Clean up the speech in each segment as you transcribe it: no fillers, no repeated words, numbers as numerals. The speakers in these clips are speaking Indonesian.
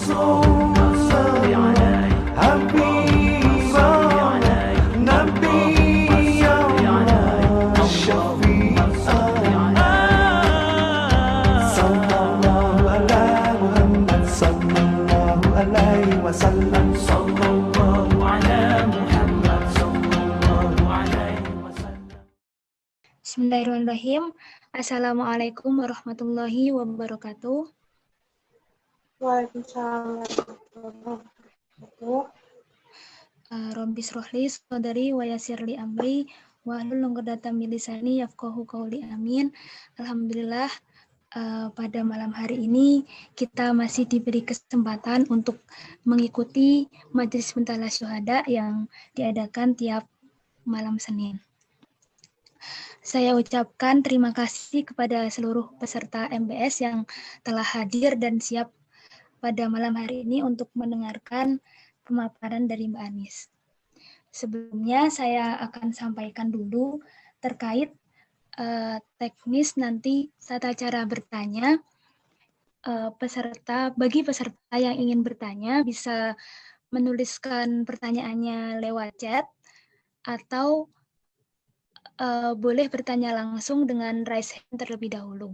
اللهم صل على حبيب نبي شفيع صلى الله على محمد صلى الله عليه وسلم صلى الله على محمد صلى الله عليه وسلم. Bismillahirrahmanirrahim. Assalamualaikum warahmatullahi wabarakatuh. Waalaikumsalam warahmatullahi wabarakatuh. Rabbi shrahli sadri wa yassirli amri wahlul 'uqdatam min lisani yafqahu qawli amin. Alhamdulillah, pada malam hari ini kita masih diberi kesempatan untuk mengikuti Majelis Mentala Syuhada yang diadakan tiap malam Senin. Saya ucapkan terima kasih kepada seluruh peserta MBS yang telah hadir dan siap pada malam hari ini untuk mendengarkan pemaparan dari Mbak Anis. Sebelumnya saya akan sampaikan dulu terkait teknis nanti tata cara bertanya. Bagi peserta yang ingin bertanya bisa menuliskan pertanyaannya lewat chat atau boleh bertanya langsung dengan raise hand terlebih dahulu.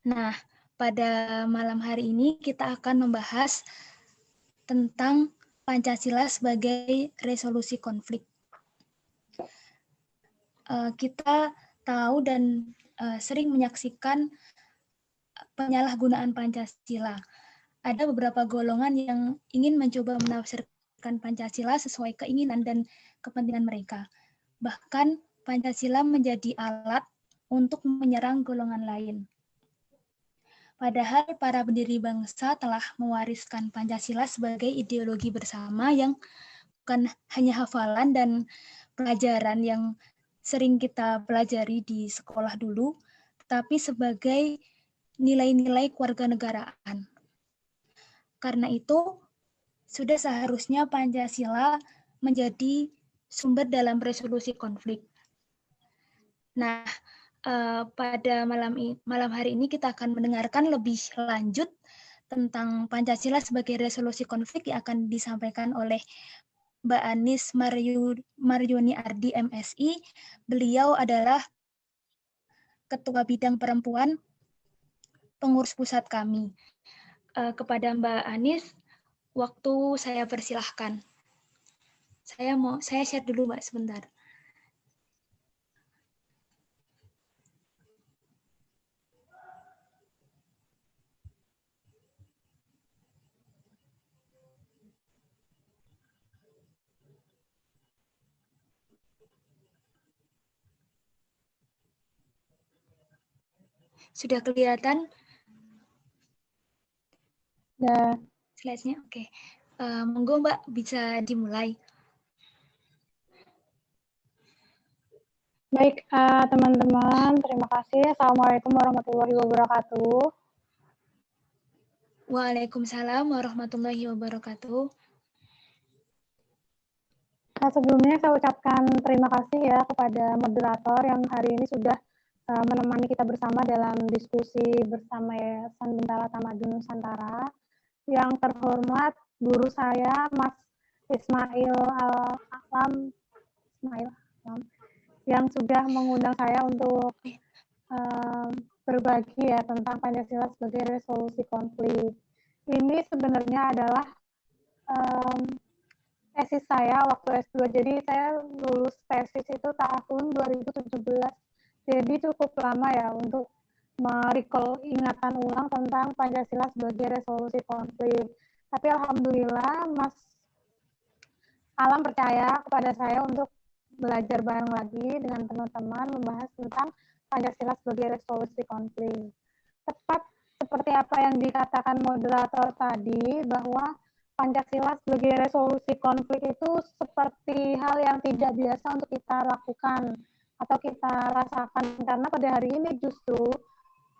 Nah, pada malam hari ini kita akan membahas tentang Pancasila sebagai resolusi konflik. Kita tahu dan sering menyaksikan penyalahgunaan Pancasila. Ada beberapa golongan yang ingin mencoba menafsirkan Pancasila sesuai keinginan dan kepentingan mereka. Bahkan Pancasila menjadi alat untuk menyerang golongan lain. Padahal para pendiri bangsa telah mewariskan Pancasila sebagai ideologi bersama yang bukan hanya hafalan dan pelajaran yang sering kita pelajari di sekolah dulu, tetapi sebagai nilai-nilai kewarganegaraan. Karena itu, sudah seharusnya Pancasila menjadi sumber dalam resolusi konflik. Nah, pada malam hari ini kita akan mendengarkan lebih lanjut tentang Pancasila sebagai resolusi konflik yang akan disampaikan oleh Mbak Anis Maryuni Ardi MSI. Beliau adalah Ketua Bidang Perempuan Pengurus Pusat kami. Kepada Mbak Anis, waktu saya persilahkan. Saya share dulu Mbak sebentar. Sudah kelihatan? Ya. Slide-nya, oke. Monggo Mbak, bisa dimulai. Baik, teman-teman, terima kasih. Assalamualaikum warahmatullahi wabarakatuh. Waalaikumsalam warahmatullahi wabarakatuh. Nah, sebelumnya saya ucapkan terima kasih ya kepada moderator yang hari ini sudah menemani kita bersama dalam diskusi bersama Yayasan Bentala Tamadun Nusantara. Yang terhormat guru saya, Mas Ismail Alam, yang sudah mengundang saya untuk berbagi ya tentang Pancasila sebagai resolusi konflik. Ini sebenarnya adalah tesis saya waktu S2, jadi saya lulus tesis itu tahun 2017. Jadi cukup lama ya untuk merecall ingatan ulang tentang Pancasila sebagai resolusi konflik. Tapi alhamdulillah Mas Alam percaya kepada saya untuk belajar bareng lagi dengan teman-teman membahas tentang Pancasila sebagai resolusi konflik. Tepat seperti apa yang dikatakan moderator tadi, bahwa Pancasila sebagai resolusi konflik itu seperti hal yang tidak biasa untuk kita lakukan atau kita rasakan, karena pada hari ini justru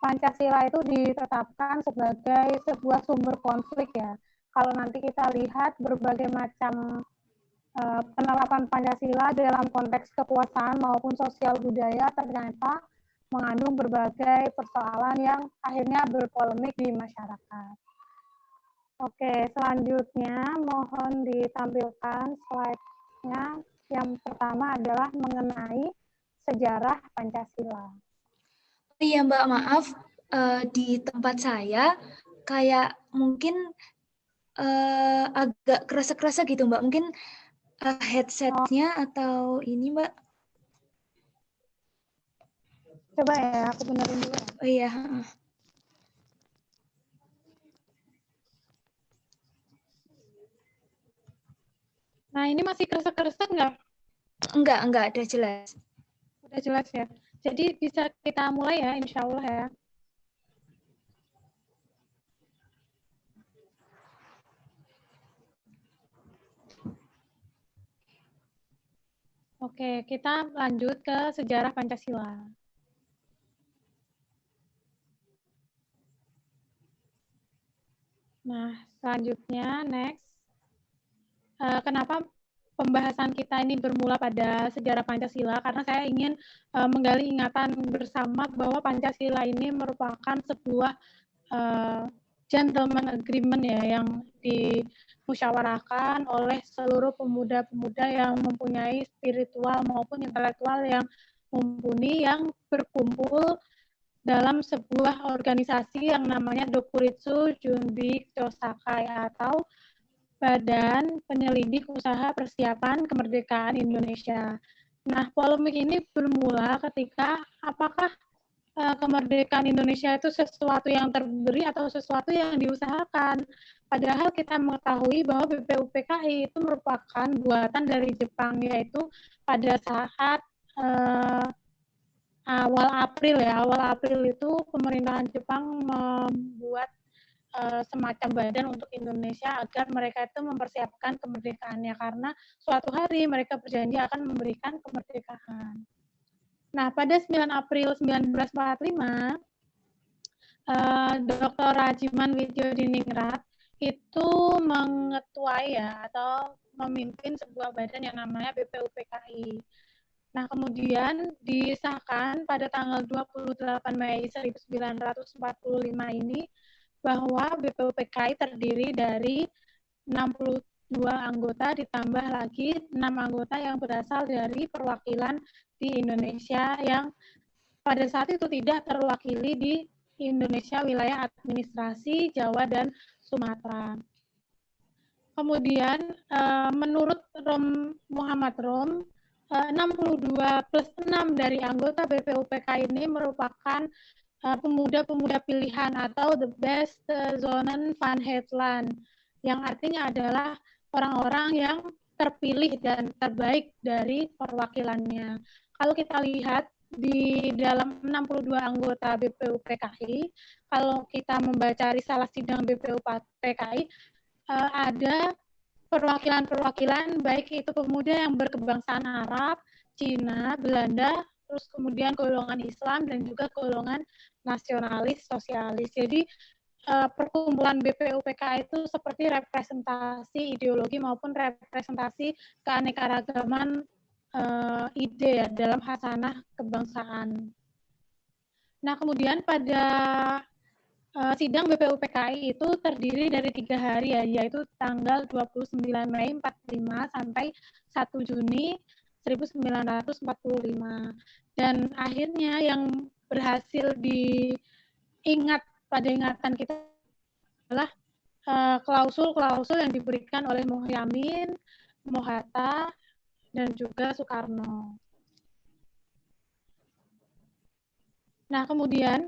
Pancasila itu ditetapkan sebagai sebuah sumber konflik ya. Kalau nanti kita lihat berbagai macam penerapan Pancasila dalam konteks kekuasaan maupun sosial budaya ternyata mengandung berbagai persoalan yang akhirnya berpolemik di masyarakat. Oke, selanjutnya mohon ditampilkan slide-nya. Yang pertama adalah mengenai sejarah Pancasila. Iya Mbak, maaf, di tempat saya kayak mungkin agak kerasa-kerasa gitu Mbak. Mungkin headsetnya atau ini Mbak. Coba ya, aku benerin dulu. Oh iya. Nah, ini masih kerasa-kerasa nggak? Enggak, udah jelas. Udah jelas ya. Jadi bisa kita mulai ya, insya Allah ya. Oke, kita lanjut ke sejarah Pancasila. Nah, selanjutnya, next. Kenapa pembahasan kita ini bermula pada sejarah Pancasila? Karena saya ingin menggali ingatan bersama bahwa Pancasila ini merupakan sebuah gentleman agreement ya, yang dimusyawarahkan oleh seluruh pemuda-pemuda yang mempunyai spiritual maupun intelektual yang mumpuni, yang berkumpul dalam sebuah organisasi yang namanya Dokuritsu Junbi Chosakai, atau Badan Penyelidik Usaha Persiapan Kemerdekaan Indonesia. Nah, polemik ini bermula ketika apakah kemerdekaan Indonesia itu sesuatu yang terberi atau sesuatu yang diusahakan. Padahal kita mengetahui bahwa BPUPKI itu merupakan buatan dari Jepang, yaitu pada saat awal April itu pemerintahan Jepang membuat semacam badan untuk Indonesia agar mereka itu mempersiapkan kemerdekaannya, karena suatu hari mereka berjanji akan memberikan kemerdekaan. Nah, pada 9 April 1945, Dr. Rajiman Widyodiningrat itu mengetuai ya, atau memimpin sebuah badan yang namanya BPUPKI. Nah, kemudian disahkan pada tanggal 28 Mei 1945 ini bahwa BPUPKI terdiri dari 62 anggota ditambah lagi 6 anggota yang berasal dari perwakilan di Indonesia yang pada saat itu tidak terwakili di Indonesia wilayah administrasi Jawa dan Sumatera. Kemudian menurut Muhammad Rom, 62 plus 6 dari anggota BPUPK ini merupakan pemuda-pemuda pilihan atau the best zonen van Hetland, yang artinya adalah orang-orang yang terpilih dan terbaik dari perwakilannya. Kalau kita lihat di dalam 62 anggota BPUPKI, kalau kita membaca risalah sidang BPUPKI, ada perwakilan-perwakilan baik itu pemuda yang berkebangsaan Arab, Cina, Belanda, terus kemudian golongan Islam dan juga golongan nasionalis sosialis. Jadi perkumpulan BPUPK itu seperti representasi ideologi maupun representasi keanekaragaman ide ya, dalam khasanah kebangsaan. Nah, kemudian pada sidang BPUPKI itu terdiri dari 3 hari ya, yaitu tanggal 29 Mei 45 sampai 1 Juni 1945. Dan akhirnya yang berhasil diingat pada ingatan kita adalah klausul-klausul yang diberikan oleh Muhyiddin, Mohatta, dan juga Soekarno. Nah, kemudian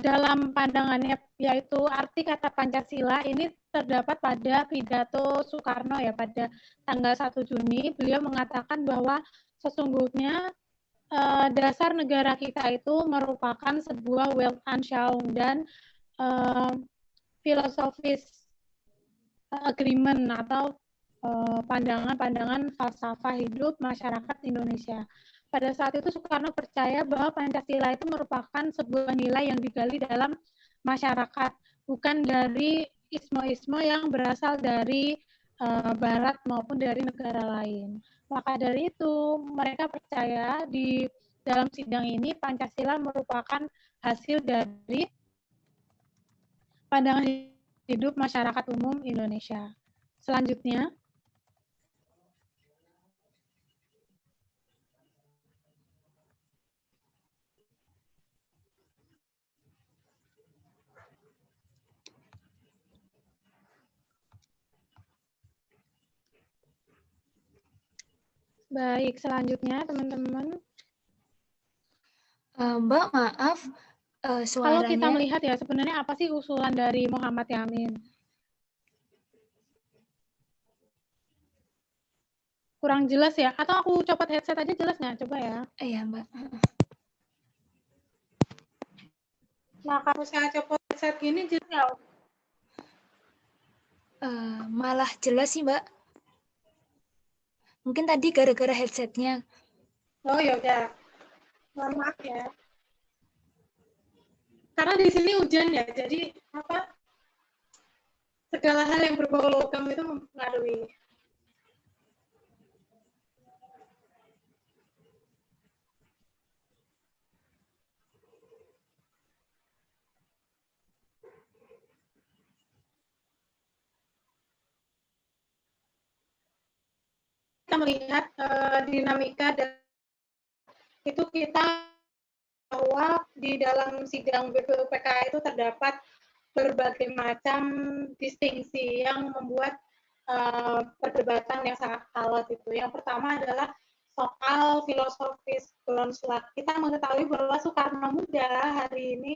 dalam pandangannya, yaitu arti kata Pancasila ini terdapat pada pidato Soekarno ya, pada tanggal 1 Juni. Beliau mengatakan bahwa sesungguhnya dasar negara kita itu merupakan sebuah Weltanschauung dan filosofis agreement atau pandangan-pandangan falsafah hidup masyarakat Indonesia. Pada saat itu Soekarno percaya bahwa Pancasila itu merupakan sebuah nilai yang digali dalam masyarakat, bukan dari isme-isme yang berasal dari Barat maupun dari negara lain. Maka dari itu mereka percaya di dalam sidang ini Pancasila merupakan hasil dari pandangan hidup masyarakat umum Indonesia. Selanjutnya, baik, selanjutnya teman-teman. Mbak, maaf, Kalau kita suaranya. melihat ya, sebenarnya apa sih usulan dari Muhammad Yamin? Kurang jelas ya? Atau aku copot headset aja, jelas nggak? Coba ya. Iya, Mbak. Nah, kalau saya copot headset gini, jelas nggak? Malah jelas sih, Mbak. Mungkin tadi gara-gara headsetnya. Oh ya udah, mohon maaf ya. Karena di sini hujan ya, jadi apa? Segala hal yang berbau logam itu mempengaruhi. Kita melihat dinamika dan itu kita bahwa di dalam sidang BPUPK itu terdapat berbagai macam distingsi yang membuat perdebatan yang sangat alot itu. Yang pertama adalah soal filosofis konsulat. Kita mengetahui bahwa Soekarno Muda hari ini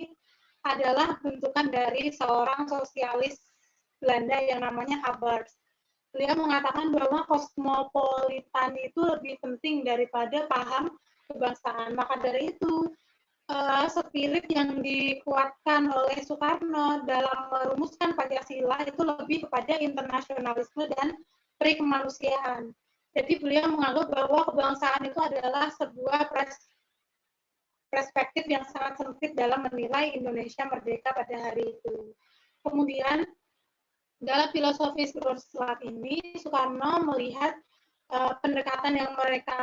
adalah bentukan dari seorang sosialis Belanda yang namanya Habermas. Beliau mengatakan bahwa kosmopolitan itu lebih penting daripada paham kebangsaan. Maka dari itu, spirit yang dikuatkan oleh Soekarno dalam merumuskan Pancasila itu lebih kepada internasionalisme dan perikemanusiaan. Jadi beliau menganggap bahwa kebangsaan itu adalah sebuah perspektif yang sangat sempit dalam menilai Indonesia merdeka pada hari itu. Kemudian dalam filosofi selat ini, Soekarno melihat pendekatan yang mereka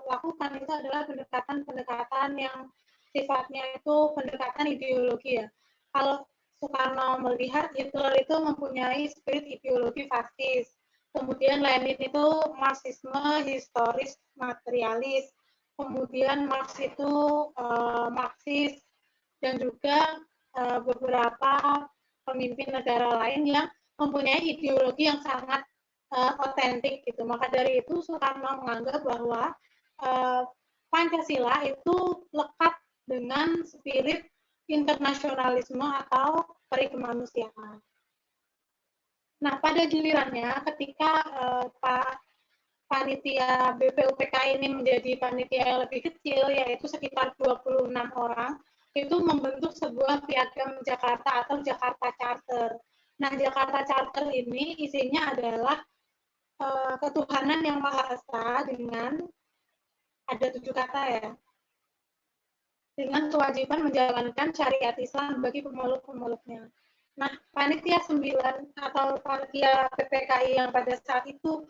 lakukan itu adalah pendekatan yang sifatnya itu pendekatan ideologi ya. Kalau Soekarno melihat Hitler itu mempunyai spirit ideologi fasis. Kemudian Lenin itu Marxisme historis materialis. Kemudian Marx itu Marxis dan juga beberapa pemimpin negara lain yang mempunyai ideologi yang sangat otentik gitu. Maka dari itu Soekarno menganggap bahwa Pancasila itu lekat dengan spirit internasionalisme atau perikemanusiaan. Nah, pada gilirannya ketika Pak panitia BPUPK ini menjadi panitia yang lebih kecil, yaitu sekitar 26 orang, itu membentuk sebuah piagam Jakarta atau Jakarta Charter. Nah, Jakarta Charter ini isinya adalah ketuhanan yang Maha Esa dengan ada 7 kata ya, dengan kewajiban menjalankan syariat Islam bagi pemeluk-pemeluknya. Nah, panitia 9 atau panitia PPKI yang pada saat itu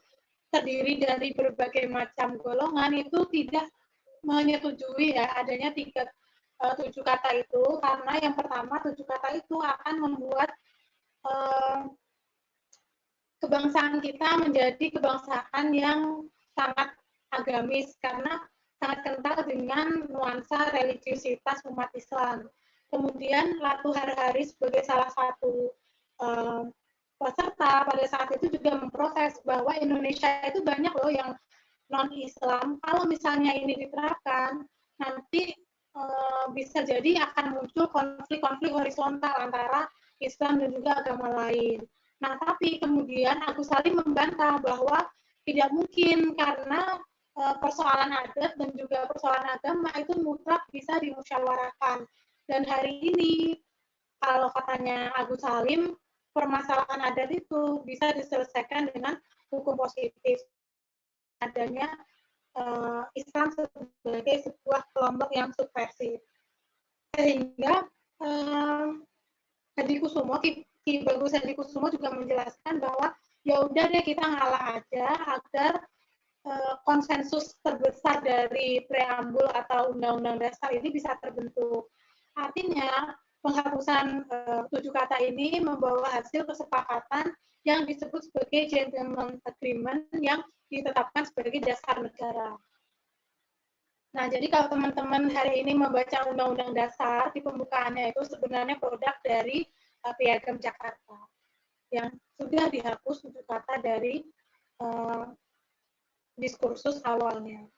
terdiri dari berbagai macam golongan itu tidak menyetujui ya adanya 7 kata itu, karena yang pertama 7 kata itu akan membuat kebangsaan kita menjadi kebangsaan yang sangat agamis karena sangat kental dengan nuansa religiusitas umat Islam. Kemudian Ratu Harhari sebagai salah satu peserta pada saat itu juga memproses bahwa Indonesia itu banyak loh yang non-Islam. Kalau misalnya ini diterapkan, nanti bisa jadi akan muncul konflik-konflik horizontal antara Islam dan juga agama lain. Nah, tapi kemudian Agus Salim membantah bahwa tidak mungkin karena persoalan adat dan juga persoalan agama itu mutlak bisa dimusyawarahkan. Dan hari ini, kalau katanya Agus Salim, permasalahan adat itu bisa diselesaikan dengan hukum positif. Adanya Islam sebagai sebuah kelompok yang subversif. Sehingga Hadi Kusumo, Ki Bagus Hadi Kusumo juga menjelaskan bahwa ya udah deh kita ngalah aja agar konsensus terbesar dari preambul atau undang-undang dasar ini bisa terbentuk. Artinya penghapusan 7 kata ini membawa hasil kesepakatan yang disebut sebagai Gentleman Agreement yang ditetapkan sebagai dasar negara. Nah, jadi kalau teman-teman hari ini membaca Undang-Undang Dasar, di pembukaannya itu sebenarnya produk dari Piagam Jakarta yang sudah dihapus 7 kata dari diskursus awalnya.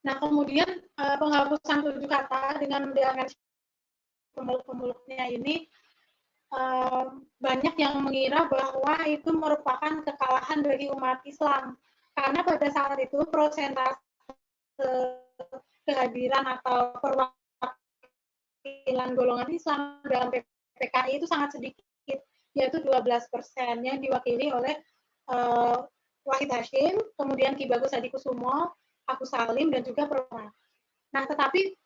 Nah, kemudian penghapusan 7 kata dengan menghilangkan pemeluk-pemeluknya ini banyak yang mengira bahwa itu merupakan kekalahan bagi umat Islam. Karena pada saat itu persentase kehadiran atau perwakilan golongan Islam dalam PKI itu sangat sedikit, yaitu 12% yang diwakili oleh Wahid Hashim, kemudian Ki Bagus Hadikusumo, Agus Salim, dan juga Perma. Nah, tetapi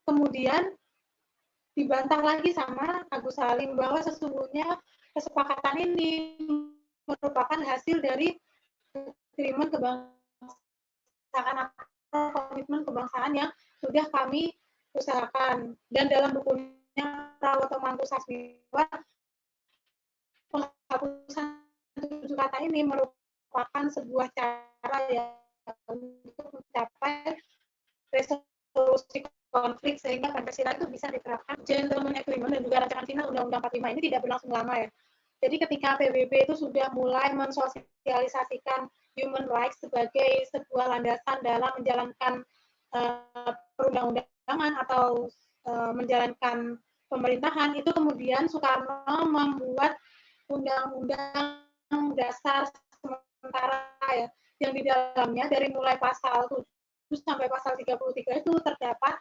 kemudian dibantah lagi sama Agus Salim bahwa sesungguhnya kesepakatan ini merupakan hasil dari agreement kebangsaan atau komitmen kebangsaan yang sudah kami usahakan. Dan dalam bukunya Prawoto Mangku Sasmiwa, penghapusan 7 kata ini merupakan sebuah cara yang untuk mencapai resolusi konflik sehingga Pancasila itu bisa diterapkan. Gentleman Agreement dan juga rancangan final Undang-Undang 45 ini tidak berlangsung lama ya. Jadi ketika PBB itu sudah mulai mensosialisasikan human rights sebagai sebuah landasan dalam menjalankan perundang-undangan atau menjalankan pemerintahan, itu kemudian Soekarno membuat Undang-Undang Dasar sementara ya, yang di dalamnya dari mulai pasal 7 sampai pasal 33 itu terdapat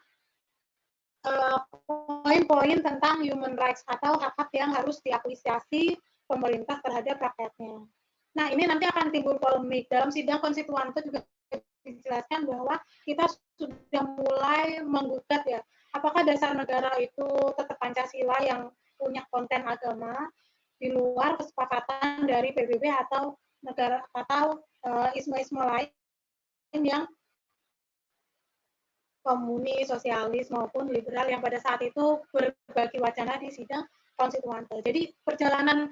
poin-poin tentang human rights atau hak-hak yang harus diapresiasi pemerintah terhadap rakyatnya. Nah, ini nanti akan timbul polemik. Dalam sidang konstituante juga dijelaskan bahwa kita sudah mulai menggugat ya, apakah dasar negara itu tetap Pancasila yang punya konten agama di luar kesepakatan dari PBB atau negara atau isme-isme lain yang komunis, sosialis, maupun liberal yang pada saat itu berbagi wacana di sidang konstituante. Jadi perjalanan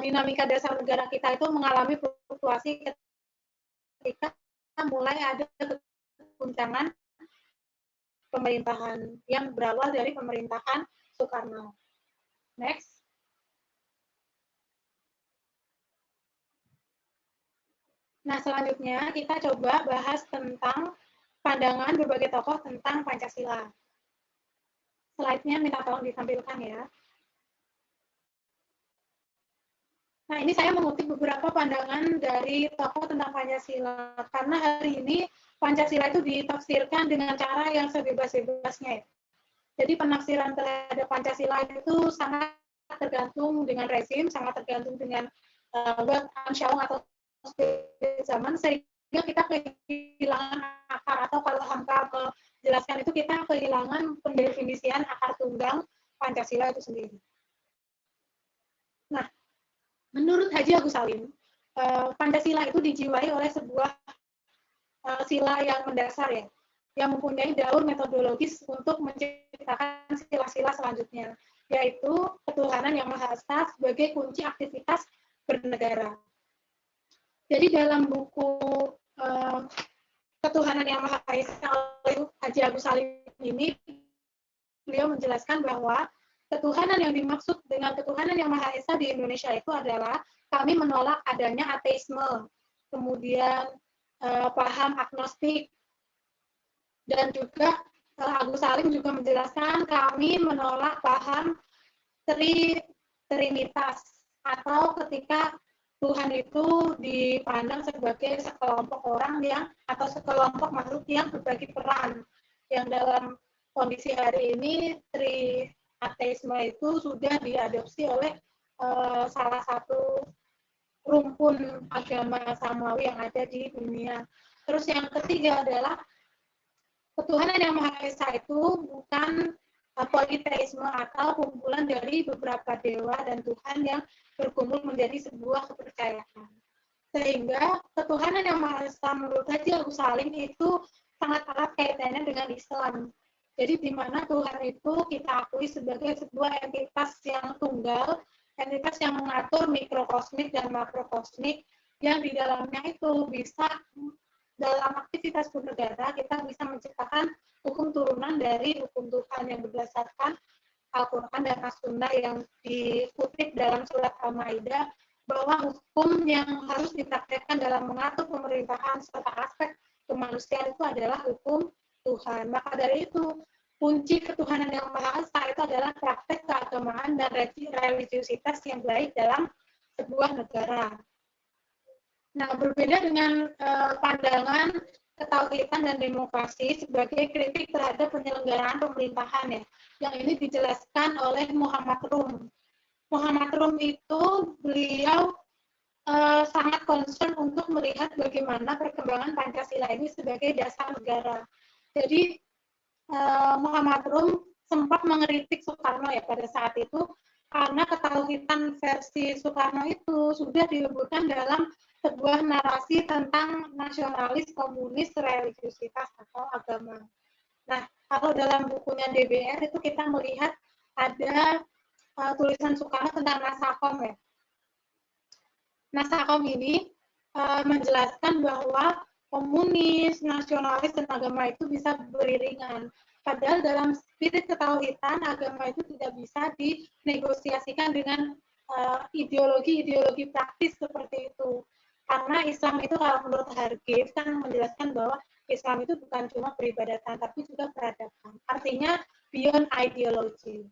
dinamika dasar negara kita itu mengalami fluktuasi ketika mulai ada guncangan pemerintahan yang berawal dari pemerintahan Soekarno. Next. Nah, selanjutnya kita coba bahas tentang pandangan berbagai tokoh tentang Pancasila. Slide-nya minta tolong ditampilkan ya. Nah, ini saya mengutip beberapa pandangan dari tokoh tentang Pancasila, karena hari ini Pancasila itu ditafsirkan dengan cara yang sebebas-bebasnya. Jadi penafsiran terhadap Pancasila itu sangat tergantung dengan rezim, sangat tergantung dengan Ansyawang atau zaman, sehingga kita kehilangan akar, atau kalau Hamka jelaskan itu kita kehilangan pendefinisian akar tunggal Pancasila itu sendiri. Nah, menurut Haji Agus Salim, Pancasila itu dijiwai oleh sebuah sila yang mendasar ya, yang mempunyai daur metodologis untuk menciptakan sila-sila selanjutnya, yaitu ketuhanan yang Maha Esa sebagai kunci aktivitas bernegara. Jadi dalam buku Ketuhanan yang Maha Esa oleh Haji Agus Salim ini, beliau menjelaskan bahwa ketuhanan yang dimaksud dengan ketuhanan yang Maha Esa di Indonesia itu adalah kami menolak adanya ateisme, kemudian paham agnostik, dan juga Agus Salim juga menjelaskan kami menolak paham trinitas, atau ketika Tuhan itu dipandang sebagai sekelompok orang yang atau sekelompok makhluk yang berbagi peran, yang dalam kondisi hari ini triateisme itu sudah diadopsi oleh salah satu rumpun agama samawi yang ada di dunia. Terus yang ketiga adalah ketuhanan yang Maha Esa itu bukan politeisme atau kumpulan dari beberapa dewa dan Tuhan yang berkumpul menjadi sebuah kepercayaan. Sehingga ketuhanan yang Maha Esa menurut Haji Agus Salim itu sangat erat kaitannya dengan Islam. Jadi di mana Tuhan itu kita akui sebagai sebuah entitas yang tunggal, entitas yang mengatur mikrokosmik dan makrokosmik, yang di dalamnya itu bisa dalam aktivitas bernegara kita bisa menciptakan hukum turunan dari hukum Tuhan yang berdasarkan Al-Quran dan As-Sunnah yang dikutip dalam surat Al-Maidah, bahwa hukum yang harus dipraktekkan dalam mengatur pemerintahan serta aspek kemanusiaan itu adalah hukum Tuhan. Maka dari itu, kunci ketuhanan yang Maha Esa itu adalah praktek keagamaan dan religiusitas yang baik dalam sebuah negara. Nah, berbeda dengan pandangan ketauhidan dan demokrasi sebagai kritik terhadap penyelenggaraan pemerintahan ya, yang ini dijelaskan oleh Muhammad Rum. Muhammad Rum itu beliau sangat concern untuk melihat bagaimana perkembangan Pancasila ini sebagai dasar negara. Jadi Muhammad Rum sempat mengkritik Soekarno ya pada saat itu, karena ketauhidan versi Soekarno itu sudah dileburkan dalam sebuah narasi tentang nasionalis, komunis, religiusitas atau agama. Nah, kalau dalam bukunya DBR itu kita melihat ada tulisan Soekarno tentang Nasakom ya. Nasakom ini menjelaskan bahwa komunis, nasionalis, dan agama itu bisa beriringan. Padahal dalam spirit ketauhidan, agama itu tidak bisa dinegosiasikan dengan ideologi-ideologi praktis seperti itu. Karena Islam itu kalau menurut Hargev kan menjelaskan bahwa Islam itu bukan cuma peribadatan, tapi juga peradaban. Artinya beyond ideology.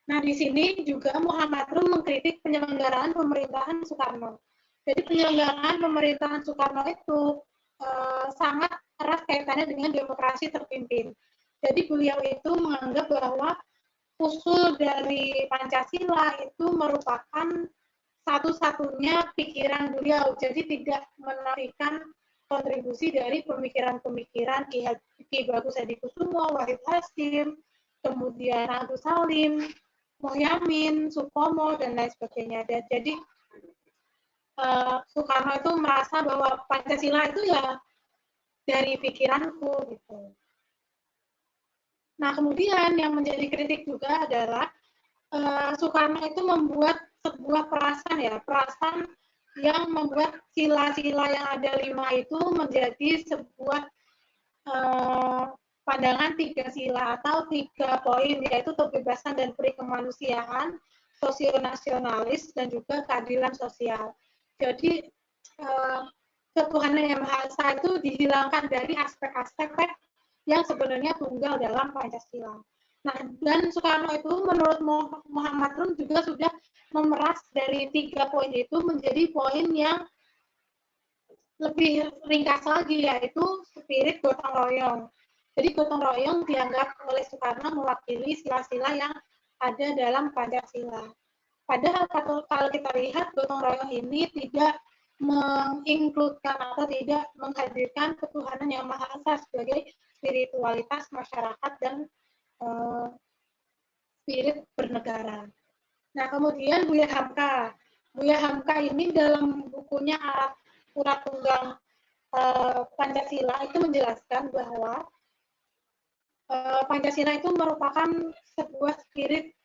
Nah, di sini juga Muhammad Rum mengkritik penyelenggaraan pemerintahan Soekarno. Jadi penyelenggaraan pemerintahan Soekarno itu sangat erat kaitannya dengan demokrasi terpimpin. Jadi beliau itu menganggap bahwa usul dari Pancasila itu merupakan satu-satunya pikiran beliau. Jadi tidak menafikan kontribusi dari pemikiran-pemikiran Ki Bagus Hadikusumo, Wahid Hasyim, kemudian Agus Salim, Mohyamin, Supomo, dan lain sebagainya. Dan jadi Soekarno itu merasa bahwa Pancasila itu ya dari pikiranku gitu. Nah, kemudian yang menjadi kritik juga adalah Soekarno itu membuat sebuah perasan yang membuat sila-sila yang ada 5 itu menjadi sebuah pandangan 3 sila atau 3 poin, yaitu kebebasan dan peri kemanusiaan, sosionasionalis, dan juga keadilan sosial. Jadi ketuhanan yang Maha Esa itu dihilangkan dari aspek-aspek yang sebenarnya tunggal dalam Pancasila. Nah, dan Soekarno itu menurut Muhammad Rum juga sudah memeras dari 3 poin itu menjadi poin yang lebih ringkas lagi, yaitu spirit gotong royong. Jadi gotong royong dianggap oleh Soekarno mewakili sila-sila yang ada dalam Pancasila. Padahal kalau kita lihat gotong royong ini tidak menginkludkan atau tidak menghadirkan ketuhanan yang Maha Esa sebagai spiritualitas masyarakat dan spirit bernegara. Nah, kemudian Buya Hamka ini dalam bukunya Urat Tunggal Pancasila itu menjelaskan bahwa Pancasila itu merupakan sebuah spirit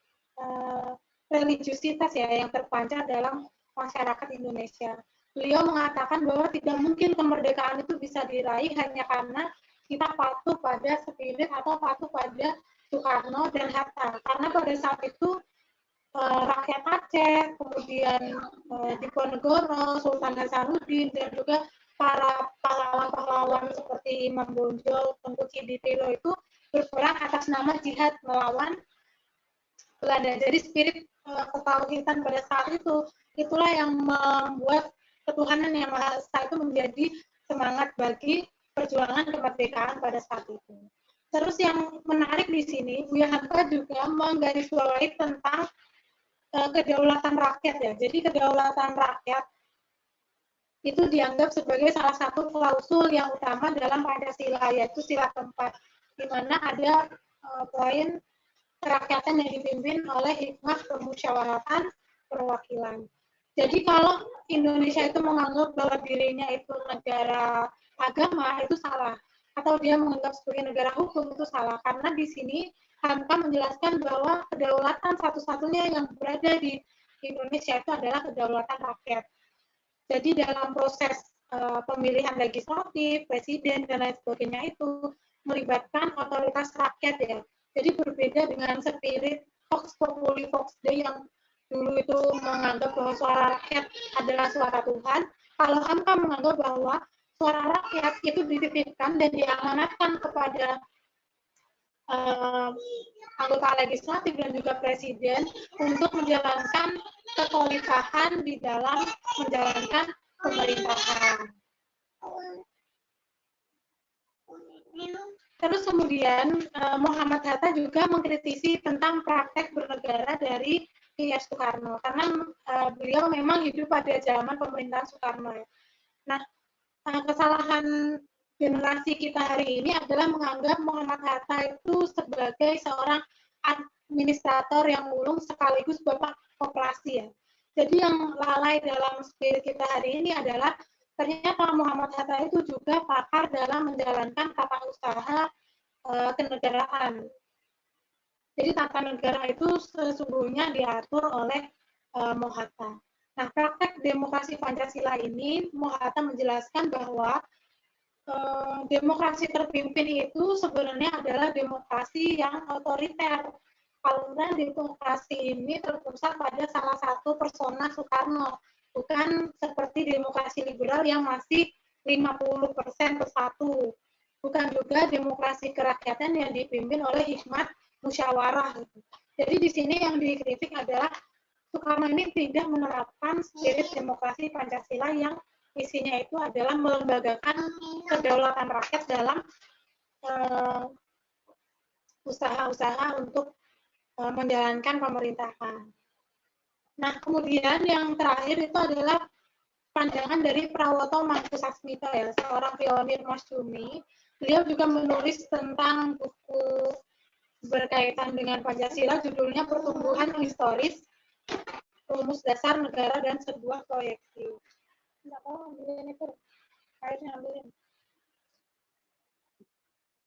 religiusitas ya yang terpancar dalam masyarakat Indonesia. Beliau mengatakan bahwa tidak mungkin kemerdekaan itu bisa diraih hanya karena kita patuh pada spirit atau patuh pada Soekarno dan Hatta. Karena pada saat itu rakyat Aceh, kemudian Diponegoro, Sultan Hasanuddin, dan juga para pahlawan-pahlawan seperti Imam Bonjol, Tengku Ciditilo itu berperang atas nama jihad melawan Belanda. Jadi spirit ketauhidan pada saat itu, itulah yang membuat ketuhanan yang Maha Esa itu menjadi semangat bagi perjuangan kemerdekaan pada saat itu. Terus yang menarik di sini, Buya Hamka juga menggarisbawahi tentang kedaulatan rakyat ya. Jadi kedaulatan rakyat itu dianggap sebagai salah satu klausul yang utama dalam Pancasila, yaitu sila keempat, di mana ada poin kerakyatan yang dipimpin oleh hikmah permusyawaratan perwakilan. Jadi kalau Indonesia itu menganggap bahwa dirinya itu negara agama, itu salah. atau dia menganggap sebagai negara hukum, itu salah. Karena di sini Hamka menjelaskan bahwa kedaulatan satu-satunya yang berada di Indonesia itu adalah kedaulatan rakyat. Jadi dalam proses pemilihan legislatif, presiden, dan lain sebagainya itu melibatkan otoritas rakyat ya. Jadi berbeda dengan spirit Vox Populi Vox Dei yang dulu itu menganggap bahwa suara rakyat adalah suara Tuhan. Kalau Hamka menganggap bahwa suara rakyat itu dititipkan dan diamanatkan kepada anggota legislatif dan juga presiden untuk menjalankan kekhalifahan di dalam menjalankan pemerintahan. Terus kemudian Muhammad Hatta juga mengkritisi tentang praktek bernegara dari I.S. Soekarno karena beliau memang hidup pada zaman pemerintahan Soekarno. Nah, kesalahan generasi kita hari ini adalah menganggap Muhammad Hatta itu sebagai seorang administrator yang mulung sekaligus bapak koperasi ya. Jadi yang lalai dalam spirit kita hari ini adalah ternyata Muhammad Hatta itu juga pakar dalam menjalankan tata usaha kenegaraan. Jadi tata negara itu sesungguhnya diatur oleh Mohatta. Nah, praktek demokrasi Pancasila ini Mohatta menjelaskan bahwa demokrasi terpimpin itu sebenarnya adalah demokrasi yang otoriter. Karena demokrasi ini terpusat pada salah satu persona Soekarno, bukan seperti demokrasi liberal yang masih 50% bersatu. Bukan juga demokrasi kerakyatan yang dipimpin oleh hikmat musyawarah. Jadi di sini yang dikritik adalah Soekarno ini tidak menerapkan spirit demokrasi Pancasila yang isinya itu adalah melembagakan kedaulatan rakyat dalam usaha-usaha untuk menjalankan pemerintahan. Nah, kemudian yang terakhir itu adalah pandangan dari Prawoto Mangkusasmito ya, seorang pionir masyumi. Beliau juga menulis tentang buku berkaitan dengan Pancasila, judulnya Pertumbuhan Historis, Rumus Dasar Negara dan Sebuah Proyeksi.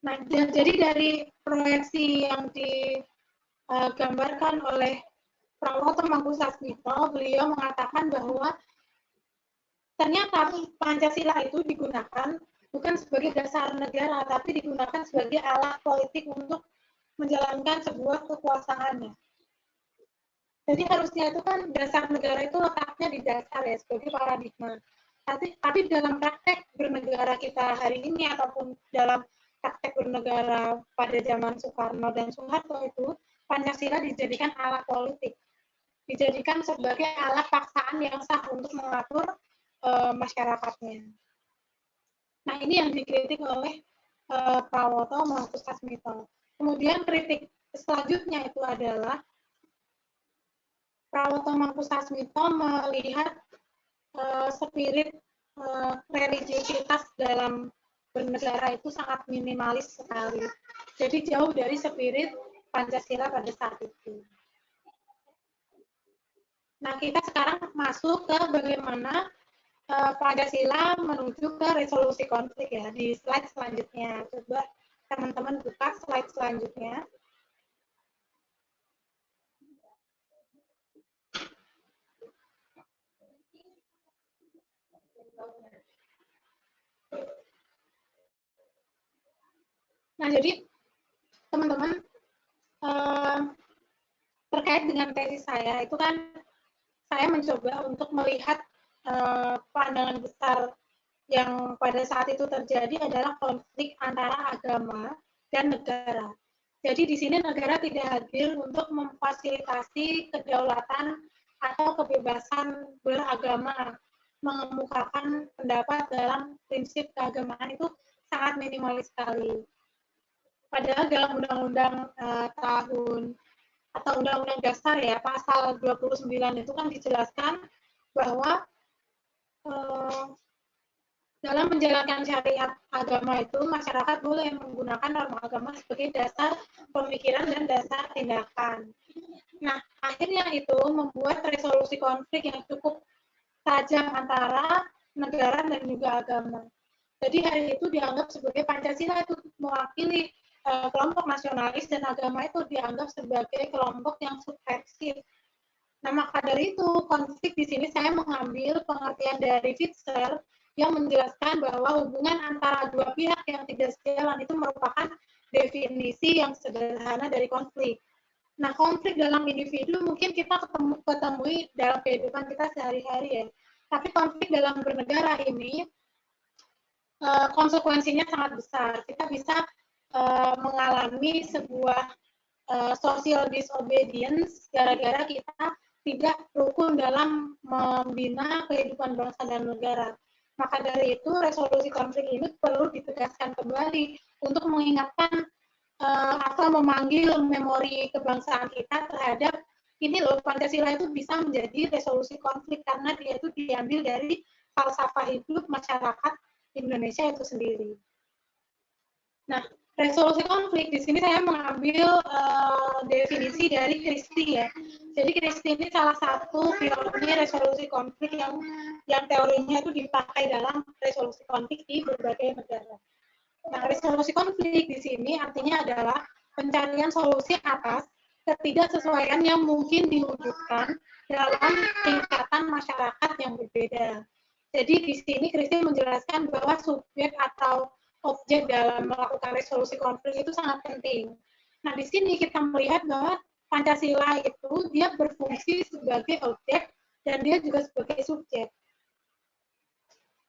Nah, jadi dari proyeksi yang digambarkan oleh Prawoto Mangkusasmito, beliau mengatakan bahwa ternyata Pancasila itu digunakan bukan sebagai dasar negara, tapi digunakan sebagai alat politik untuk menjalankan sebuah kekuasaannya. Jadi harusnya itu kan dasar negara itu letaknya di dasar ya, sebagai paradigma. Tapi dalam praktek bernegara kita hari ini ataupun dalam praktek bernegara pada zaman Soekarno dan Soeharto itu, Pancasila dijadikan alat politik. Dijadikan sebagai alat paksaan yang sah untuk mengatur masyarakatnya. Nah, ini yang dikritik oleh Prawoto Mangkusasmito. Kemudian kritik selanjutnya itu adalah Prawoto Mangkusasmito melihat spirit religiositas dalam bernegara itu sangat minimalis sekali. Jadi jauh dari spirit Pancasila pada saat itu. Nah, kita sekarang masuk ke bagaimana Pancasila menuju ke resolusi konflik ya, di slide selanjutnya. Coba teman-teman buka slide selanjutnya. Nah, jadi teman-teman terkait dengan tesis saya, itu kan saya mencoba untuk melihat pandangan besar yang pada saat itu terjadi adalah konflik antara agama dan negara. Jadi di sini negara tidak hadir untuk memfasilitasi kedaulatan atau kebebasan beragama, mengemukakan pendapat dalam prinsip keagamaan itu sangat minimalis sekali. Padahal dalam undang-undang tahun atau undang-undang dasar ya, pasal 29 itu kan dijelaskan bahwa dalam menjalankan syariat agama itu masyarakat boleh menggunakan norma agama sebagai dasar pemikiran dan dasar tindakan. Nah, akhirnya itu membuat resolusi konflik yang cukup tajam antara negara dan juga agama. Jadi hari itu dianggap sebagai Pancasila itu mewakili kelompok nasionalis dan agama itu dianggap sebagai kelompok yang subversif. Nah, maka dari itu konflik di sini saya mengambil pengertian dari Fitzer yang menjelaskan bahwa hubungan antara dua pihak yang tidak sejalan itu merupakan definisi yang sederhana dari konflik. Nah, konflik dalam individu mungkin kita ketemui dalam kehidupan kita sehari-hari ya. Tapi konflik dalam bernegara ini konsekuensinya sangat besar. Kita bisa mengalami sebuah social disobedience gara-gara kita tidak rukun dalam membina kehidupan bangsa dan negara. Maka dari itu resolusi konflik ini perlu ditegaskan kembali untuk mengingatkan atau memanggil memori kebangsaan kita terhadap ini loh, Pancasila itu bisa menjadi resolusi konflik karena dia itu diambil dari falsafah hidup masyarakat Indonesia itu sendiri. Nah, resolusi konflik di sini saya mengambil definisi dari Christie ya. Jadi Christie ini salah satu pionir resolusi konflik yang teorinya itu dipakai dalam resolusi konflik di berbagai negara. Nah, resolusi konflik di sini artinya adalah pencarian solusi atas ketidaksesuaian yang mungkin diwujudkan dalam tingkatan masyarakat yang berbeda. Jadi di sini Christie menjelaskan bahwa subjek atau objek dalam melakukan resolusi konflik itu sangat penting. Nah, di sini kita melihat bahwa Pancasila itu dia berfungsi sebagai objek dan dia juga sebagai subjek.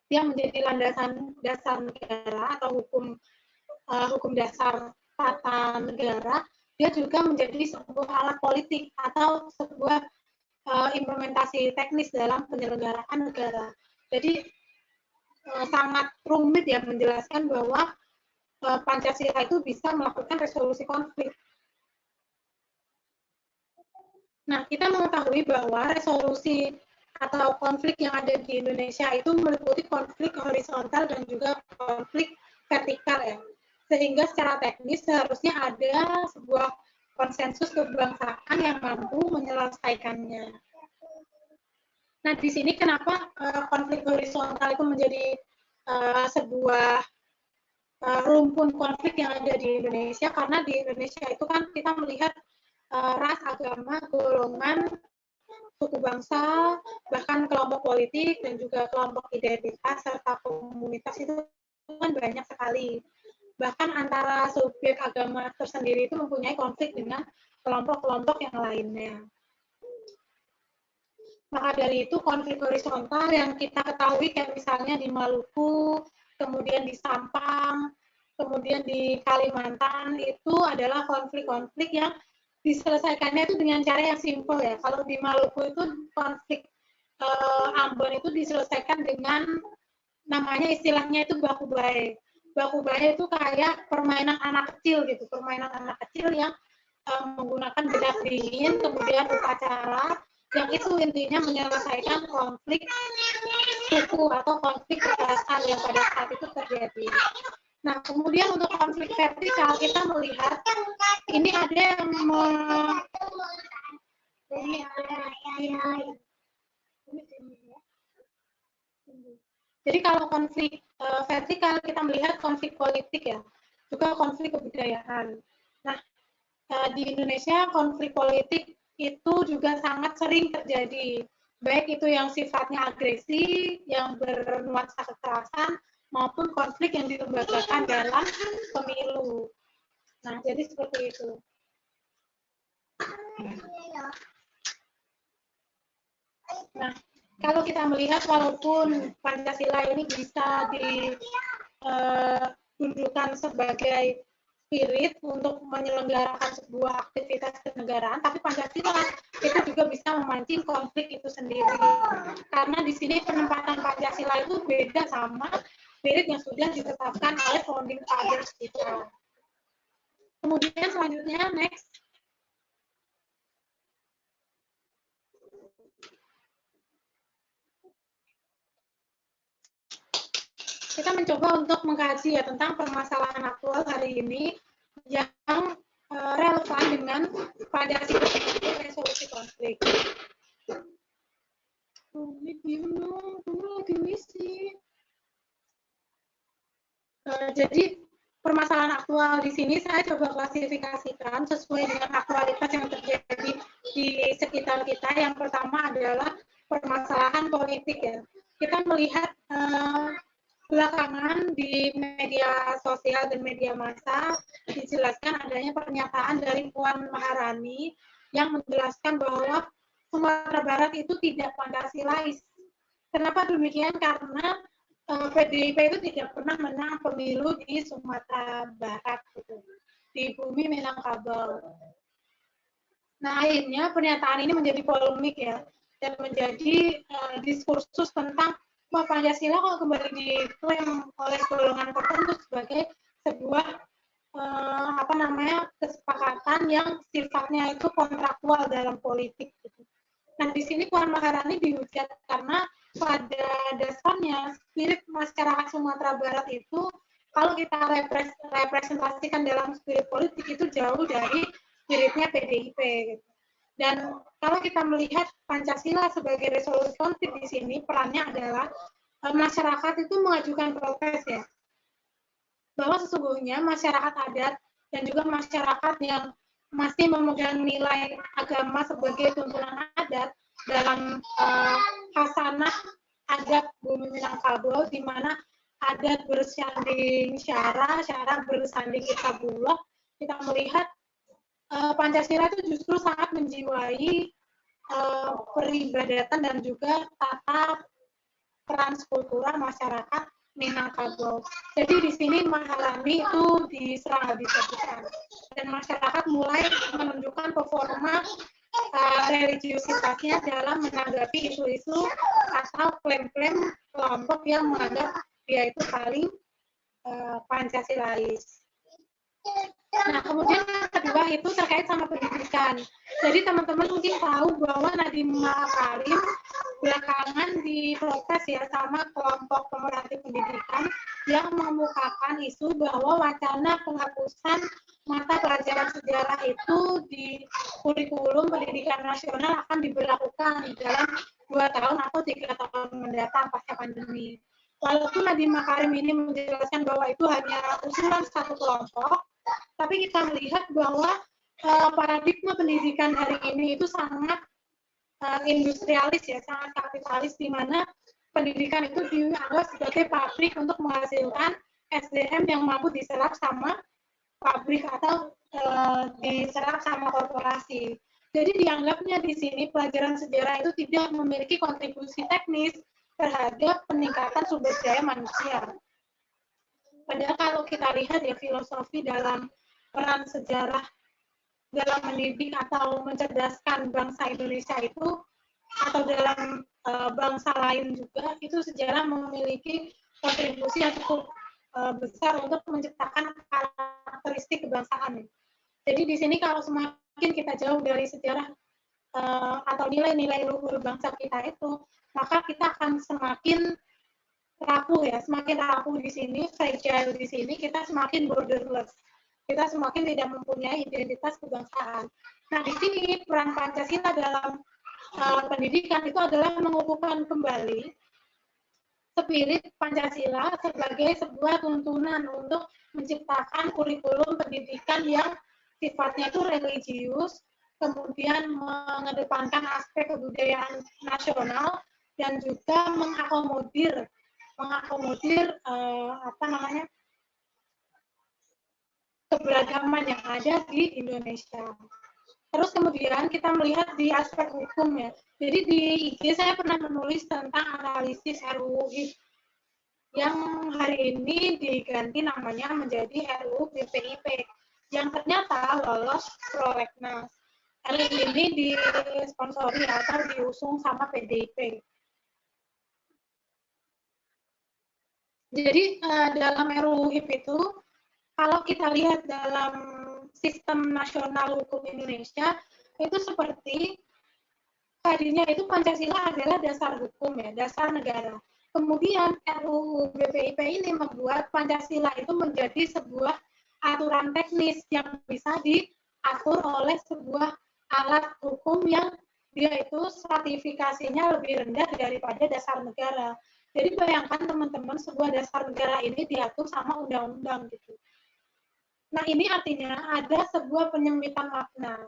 Dia menjadi landasan dasar negara atau hukum dasar tata negara. Dia juga menjadi sebuah alat politik atau sebuah implementasi teknis dalam penyelenggaraan negara. Jadi sangat rumit ya menjelaskan bahwa Pancasila itu bisa melakukan resolusi konflik. Nah, kita mengetahui bahwa resolusi atau konflik yang ada di Indonesia itu meliputi konflik horizontal dan juga konflik vertikal ya. Sehingga secara teknis seharusnya ada sebuah konsensus kebangsaan yang mampu menyelesaikannya. Nah, di sini kenapa konflik horizontal itu menjadi sebuah rumpun konflik yang ada di Indonesia, karena di Indonesia itu kan kita melihat ras, agama, golongan, suku bangsa, bahkan kelompok politik dan juga kelompok identitas serta komunitas itu kan banyak sekali. Bahkan antara subjek agama tersendiri itu mempunyai konflik dengan kelompok-kelompok yang lainnya. Maka dari itu konflik horizontal yang kita ketahui kayak misalnya di Maluku, kemudian di Sampang, kemudian di Kalimantan itu adalah konflik-konflik yang diselesaikannya itu dengan cara yang simpel ya. Kalau di Maluku itu konflik Ambon itu diselesaikan dengan namanya istilahnya itu baku bae. Baku bae itu kayak permainan anak kecil gitu, permainan anak kecil yang menggunakan bedak dingin, kemudian upacara yang itu intinya menyelesaikan konflik suku atau konflik kekerasan yang pada saat itu terjadi. Nah, kemudian untuk konflik vertikal kita melihat ini ada yang jadi kalau konflik vertikal kita melihat konflik politik ya, juga konflik kebudayaan. Nah, di Indonesia konflik politik itu juga sangat sering terjadi, baik itu yang sifatnya agresi, yang bernuansa kekerasan, maupun konflik yang dilembagakan dalam pemilu. Nah, jadi seperti itu. Nah, kalau kita melihat walaupun Pancasila ini bisa didudukan sebagai spirit untuk menyelenggarakan sebuah aktivitas kenegaraan, tapi Pancasila itu juga bisa memancing konflik itu sendiri. Karena di sini penempatan Pancasila itu beda sama spirit yang sudah ditetapkan oleh founding fathers kita. Kemudian selanjutnya, next. Kita mencoba untuk mengkaji ya tentang permasalahan aktual hari ini yang relevan dengan Pancasila resolusi konflik. Ini lagi misi. Jadi permasalahan aktual di sini saya coba klasifikasikan sesuai dengan aktualitas yang terjadi di sekitar kita. Yang pertama adalah permasalahan politik ya. Kita melihat belakangan di media sosial dan media massa dijelaskan adanya pernyataan dari Puan Maharani yang menjelaskan bahwa Sumatera Barat itu tidak Pancasilais. Kenapa demikian? Karena PDIP itu tidak pernah menang pemilu di Sumatera Barat, gitu, di bumi Minangkabau. Nah, akhirnya pernyataan ini menjadi polemik ya, dan menjadi diskursus tentang bahwa Pancasila kok kembali diklaim oleh golongan tertentu sebagai sebuah kesepakatan yang sifatnya itu kontraktual dalam politik. Gitu. Nah, di sini Puan Maharani dihujat karena pada dasarnya spirit masyarakat Sumatera Barat itu kalau kita representasikan dalam spirit politik itu jauh dari spiritnya PDIP. Gitu. Dan kalau kita melihat Pancasila sebagai resolusi konflik di sini, perannya adalah masyarakat itu mengajukan protes ya, bahwa sesungguhnya masyarakat adat dan juga masyarakat yang masih memegang nilai agama sebagai tuntunan adat dalam khasanah adat bumi Minangkabau, di mana adat bersanding syara, syara bersanding kitabullah. Kita melihat Pancasila itu justru sangat menjiwai peribadatan dan juga tata transkultural masyarakat Minangkabau. Jadi di sini Maharani itu diserang habis-habisan dan masyarakat mulai menunjukkan performa religiusitasnya dalam menanggapi isu-isu atau klaim-klaim kelompok yang menganggap dia itu paling Pancasilais. Nah, kemudian yang kedua itu terkait sama pendidikan. Jadi teman-teman mungkin tahu bahwa Nadiem Makarim belakangan diprotes ya sama kelompok pemerhati pendidikan yang mengemukakan isu bahwa wacana penghapusan mata pelajaran sejarah itu di kurikulum pendidikan nasional akan diberlakukan dalam 2 tahun atau 3 tahun mendatang pasca pandemi. Walaupun Nadiem Makarim ini menjelaskan bahwa itu hanya usulan satu kelompok, tapi kita melihat bahwa paradigma pendidikan hari ini itu sangat industrialis ya, sangat kapitalis, di mana pendidikan itu dianggap sebagai pabrik untuk menghasilkan SDM yang mampu diserap sama pabrik atau diserap sama korporasi. Jadi dianggapnya di sini pelajaran sejarah itu tidak memiliki kontribusi teknis terhadap peningkatan sumber daya manusia. Padahal kalau kita lihat ya filosofi dalam peran sejarah dalam mendidik atau mencerdaskan bangsa Indonesia itu atau dalam bangsa lain juga, itu sejarah memiliki kontribusi yang cukup besar untuk menciptakan karakteristik kebangsaan. Jadi di sini kalau semakin kita jauh dari sejarah atau nilai-nilai luhur bangsa kita itu, maka kita akan semakin rapuh ya, semakin rapuh di sini, fragile di sini, kita semakin borderless. Kita semakin tidak mempunyai identitas kebangsaan. Nah, di sini peran Pancasila dalam pendidikan itu adalah mengukuhkan kembali spirit Pancasila sebagai sebuah tuntunan untuk menciptakan kurikulum pendidikan yang sifatnya itu religius, kemudian mengedepankan aspek kebudayaan nasional dan juga mengakomodir keberagaman yang ada di Indonesia. Terus kemudian kita melihat di aspek hukum ya. Jadi di IG saya pernah menulis tentang analisis RUU HIP yang hari ini diganti namanya menjadi RUU BPIP yang ternyata lolos prolegnas. RUU ini disponsori atau diusung sama PDIP. Jadi dalam RUU HIP itu, kalau kita lihat dalam sistem nasional hukum Indonesia, itu seperti tadinya itu Pancasila adalah dasar hukum ya, dasar negara. Kemudian RUU BPIP ini membuat Pancasila itu menjadi sebuah aturan teknis yang bisa diatur oleh sebuah alat hukum yang dia itu stratifikasinya lebih rendah daripada dasar negara. Jadi bayangkan teman-teman, sebuah dasar negara ini diatur sama undang-undang gitu. Nah, ini artinya ada sebuah penyempitan makna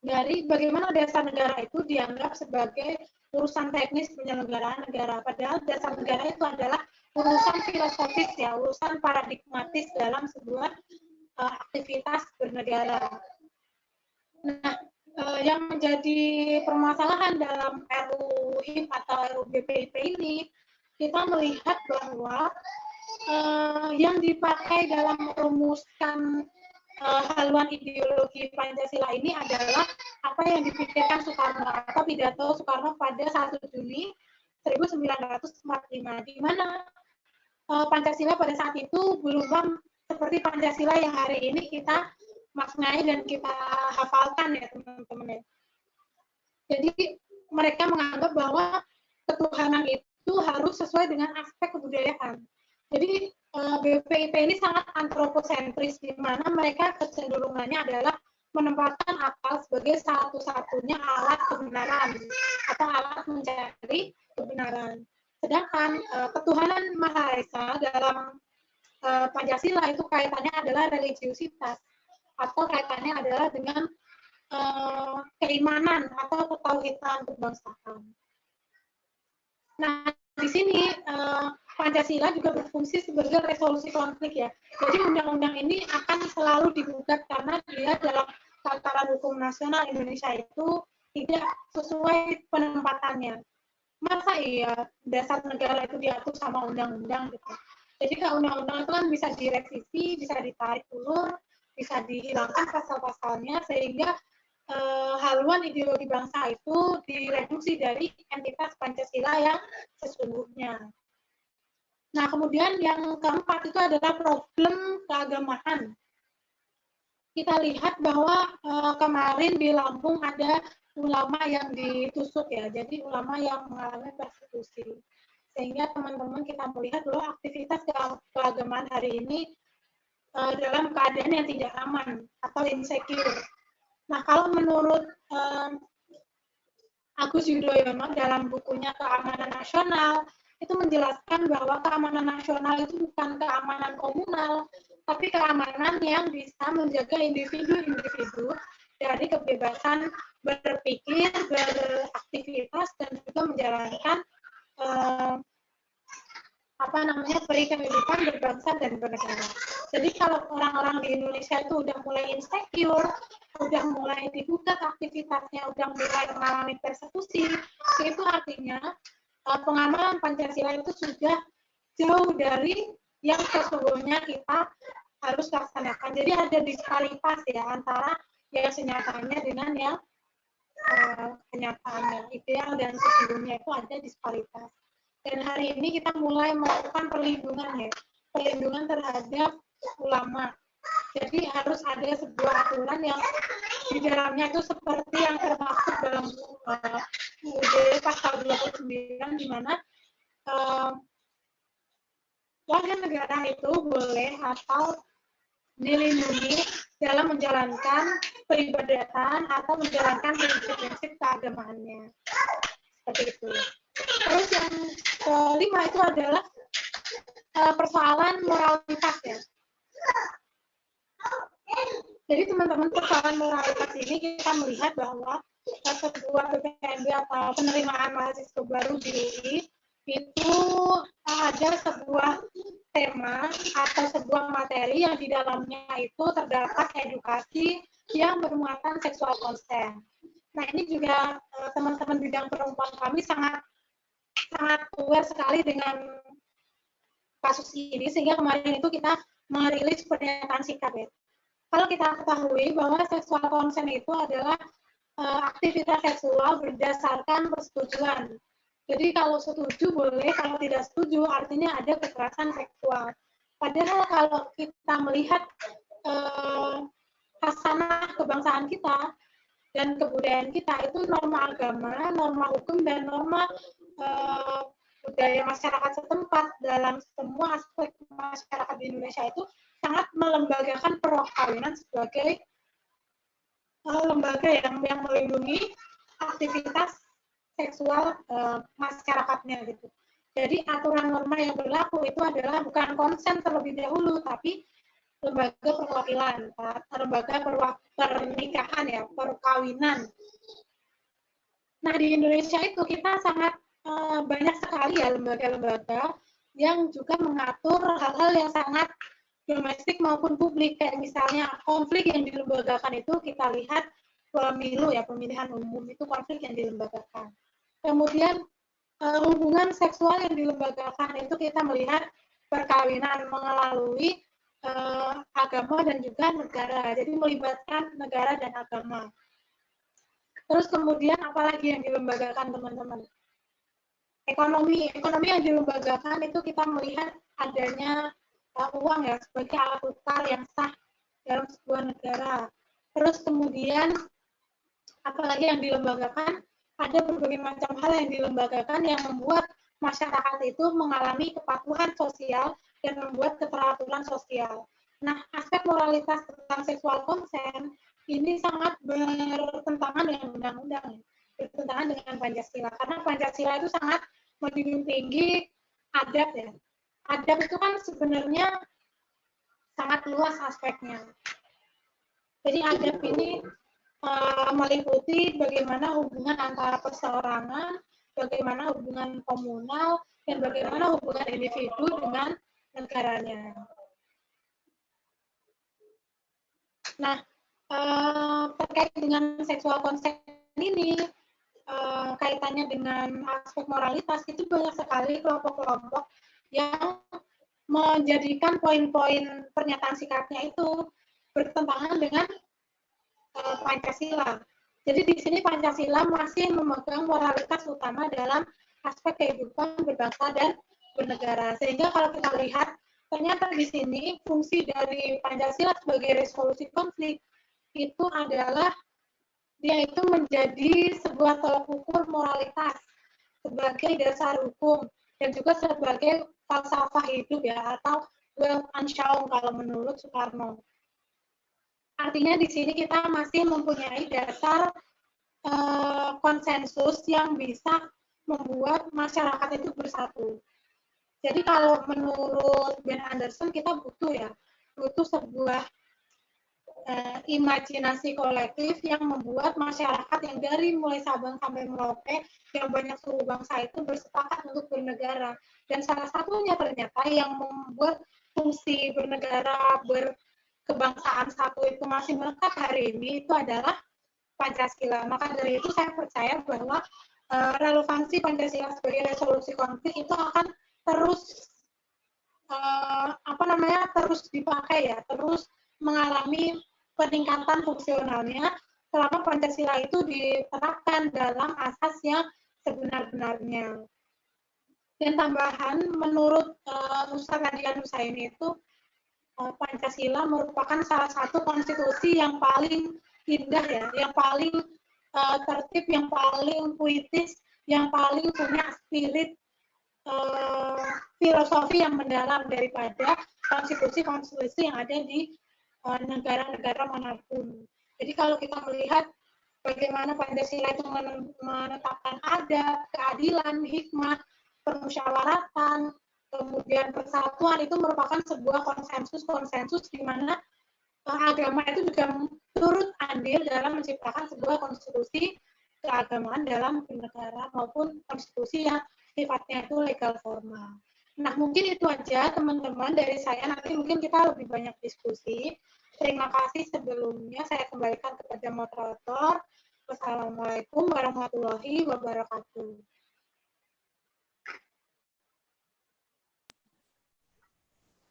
dari bagaimana dasar negara itu dianggap sebagai urusan teknis penyelenggaraan negara. Padahal dasar negara itu adalah urusan filosofis ya, urusan paradigmatis dalam sebuah aktivitas bernegara. Nah, yang menjadi permasalahan dalam RUU HIP atau RUU BPIP ini, kita melihat bahwa yang dipakai dalam merumuskan haluan ideologi Pancasila ini adalah apa yang dipikirkan Soekarno atau pidato Soekarno pada 1 Juni 1945, di mana Pancasila pada saat itu berubah seperti Pancasila yang hari ini kita maknai dan kita hafalkan ya teman-teman ya. Jadi mereka menganggap bahwa ketuhanan itu harus sesuai dengan aspek kebudayaan. Jadi BPIP ini sangat antroposentris, di mana mereka kecenderungannya adalah menempatkan akal sebagai satu-satunya alat kebenaran atau alat mencari kebenaran. Sedangkan ketuhanan Maha Esa dalam Pancasila itu kaitannya adalah religiusitas, atau kaitannya adalah dengan keimanan atau ketauhidan kebangsaan. Nah, di sini Pancasila juga berfungsi sebagai resolusi konflik ya. Jadi undang-undang ini akan selalu digugat karena dia dalam tataran hukum nasional Indonesia itu tidak sesuai penempatannya. Masa iya dasar negara itu diatur sama undang-undang gitu. Jadi kalau undang-undang itu kan bisa direvisi, bisa ditarik ulur, bisa dihilangkan pasal-pasalnya sehingga haluan ideologi bangsa itu direduksi dari entitas Pancasila yang sesungguhnya. Nah, kemudian yang keempat itu adalah problem keagamaan. Kita lihat bahwa kemarin di Lampung ada ulama yang ditusuk ya, jadi ulama yang mengalami persekusi. Sehingga teman-teman kita melihat bahwa aktivitas keagamaan hari ini dalam keadaan yang tidak aman atau insecure. Nah, kalau menurut Agus Yudhoyono dalam bukunya Keamanan Nasional, itu menjelaskan bahwa keamanan nasional itu bukan keamanan komunal, tapi keamanan yang bisa menjaga individu-individu dari kebebasan berpikir, beraktivitas, dan juga menjalankan kehidupan berbangsa dan bernegara. Jadi kalau orang-orang di Indonesia itu udah mulai insecure, udah mulai digugat aktivitasnya, udah mulai mengalami persekusi, itu artinya pengamalan Pancasila itu sudah jauh dari yang sesungguhnya kita harus laksanakan. Jadi ada disparitas ya antara yang senyatanya dengan yang kenyataannya. Ideal dan sesungguhnya itu ada disparitas. Dan hari ini kita mulai melakukan perlindungan ya, perlindungan terhadap ulama. Jadi harus ada sebuah aturan yang di dalamnya itu seperti yang termaksud dalam UUD pasal 29 di mana warga negara itu boleh atau dilindungi dalam menjalankan peribadatan atau menjalankan prinsip-prinsip keagamaannya. Seperti itu. Terus yang kelima itu adalah persoalan moralitas ya. Jadi teman-teman, persoalan moralitas ini kita melihat bahwa sebuah PPNB atau penerimaan mahasiswa baru di UI itu ada sebuah tema atau sebuah materi yang di dalamnya itu terdapat edukasi yang bermuatan seksual konsen. Nah, ini juga teman-teman bidang perempuan kami sangat aware sekali dengan kasus ini, sehingga kemarin itu kita merilis pernyataan sikap ya. Kalau kita ketahui bahwa seksual konsen itu adalah aktivitas seksual berdasarkan persetujuan. Jadi kalau setuju boleh, kalau tidak setuju artinya ada kekerasan seksual. Padahal kalau kita melihat hasanah kebangsaan kita dan kebudayaan kita, itu norma agama, norma hukum, dan norma budaya masyarakat setempat dalam semua aspek masyarakat di Indonesia itu sangat melembagakan perkawinan sebagai lembaga yang melindungi aktivitas seksual masyarakatnya gitu. Jadi aturan norma yang berlaku itu adalah bukan konsen terlebih dahulu, tapi lembaga perwakilan, lembaga pernikahan ya, perkawinan. Nah, di Indonesia itu kita sangat banyak sekali ya lembaga-lembaga yang juga mengatur hal-hal yang sangat domestik maupun publik, kayak misalnya konflik yang dilembagakan itu kita lihat pemilu ya, pemilihan umum itu konflik yang dilembagakan. Kemudian hubungan seksual yang dilembagakan itu kita melihat perkawinan melalui agama dan juga negara, jadi melibatkan negara dan agama. Terus kemudian apalagi yang dilembagakan teman-teman? Ekonomi yang dilembagakan itu kita melihat adanya uang ya sebagai alat tukar yang sah dalam sebuah negara. Terus kemudian apalagi yang dilembagakan, ada berbagai macam hal yang dilembagakan yang membuat masyarakat itu mengalami kepatuhan sosial dan membuat keteraturan sosial. Nah, aspek moralitas tentang seksual konsen ini sangat bertentangan dengan undang-undang, bertentangan dengan Pancasila, karena Pancasila itu sangat menjunjung tinggi adab ya. Adab itu kan sebenarnya sangat luas aspeknya. Jadi adab ini meliputi bagaimana hubungan antara perseorangan, bagaimana hubungan komunal, dan bagaimana hubungan individu dengan negaranya. Nah, terkait dengan seksual konsen ini, kaitannya dengan aspek moralitas, itu banyak sekali kelompok-kelompok yang menjadikan poin-poin pernyataan sikapnya itu bertentangan dengan Pancasila. Jadi di sini Pancasila masih memegang moralitas utama dalam aspek kehidupan berbangsa dan bernegara. Sehingga kalau kita lihat, ternyata di sini fungsi dari Pancasila sebagai resolusi konflik itu adalah dia itu menjadi sebuah tolak ukur moralitas sebagai dasar hukum dan juga sebagai falsafah hidup ya, atau Weltanschauung kalau menurut Soekarno. Artinya di sini kita masih mempunyai dasar konsensus yang bisa membuat masyarakat itu bersatu. Jadi kalau menurut Ben Anderson kita butuh sebuah imajinasi kolektif yang membuat masyarakat yang dari mulai Sabang sampai Merauke yang banyak suku bangsa itu bersepakat untuk bernegara. Dan salah satunya ternyata yang membuat fungsi bernegara, berkebangsaan satu itu masih melekat hari ini itu adalah Pancasila. Maka dari itu saya percaya bahwa relevansi Pancasila sebagai resolusi konflik itu akan terus terus dipakai ya, terus mengalami peningkatan fungsionalnya selama Pancasila itu diterapkan dalam asas yang sebenar-benarnya. Dan tambahan, menurut Ustaz Adian Husaini itu Pancasila merupakan salah satu konstitusi yang paling indah ya, yang paling tertib, yang paling puitis, yang paling punya spirit filosofi yang mendalam daripada konstitusi-konstitusi yang ada di negara-negara manapun. Jadi kalau kita melihat bagaimana Pancasila itu menetapkan adab, keadilan, hikmah, permusyawaratan, kemudian persatuan, itu merupakan sebuah konsensus di mana agama itu juga turut andil dalam menciptakan sebuah konstitusi keagamaan dalam negara maupun konstitusi yang sifatnya itu legal formal. Nah, mungkin itu aja teman-teman dari saya. Nanti mungkin kita lebih banyak diskusi. Terima kasih sebelumnya. Saya kembalikan kepada moderator. Wassalamualaikum warahmatullahi wabarakatuh.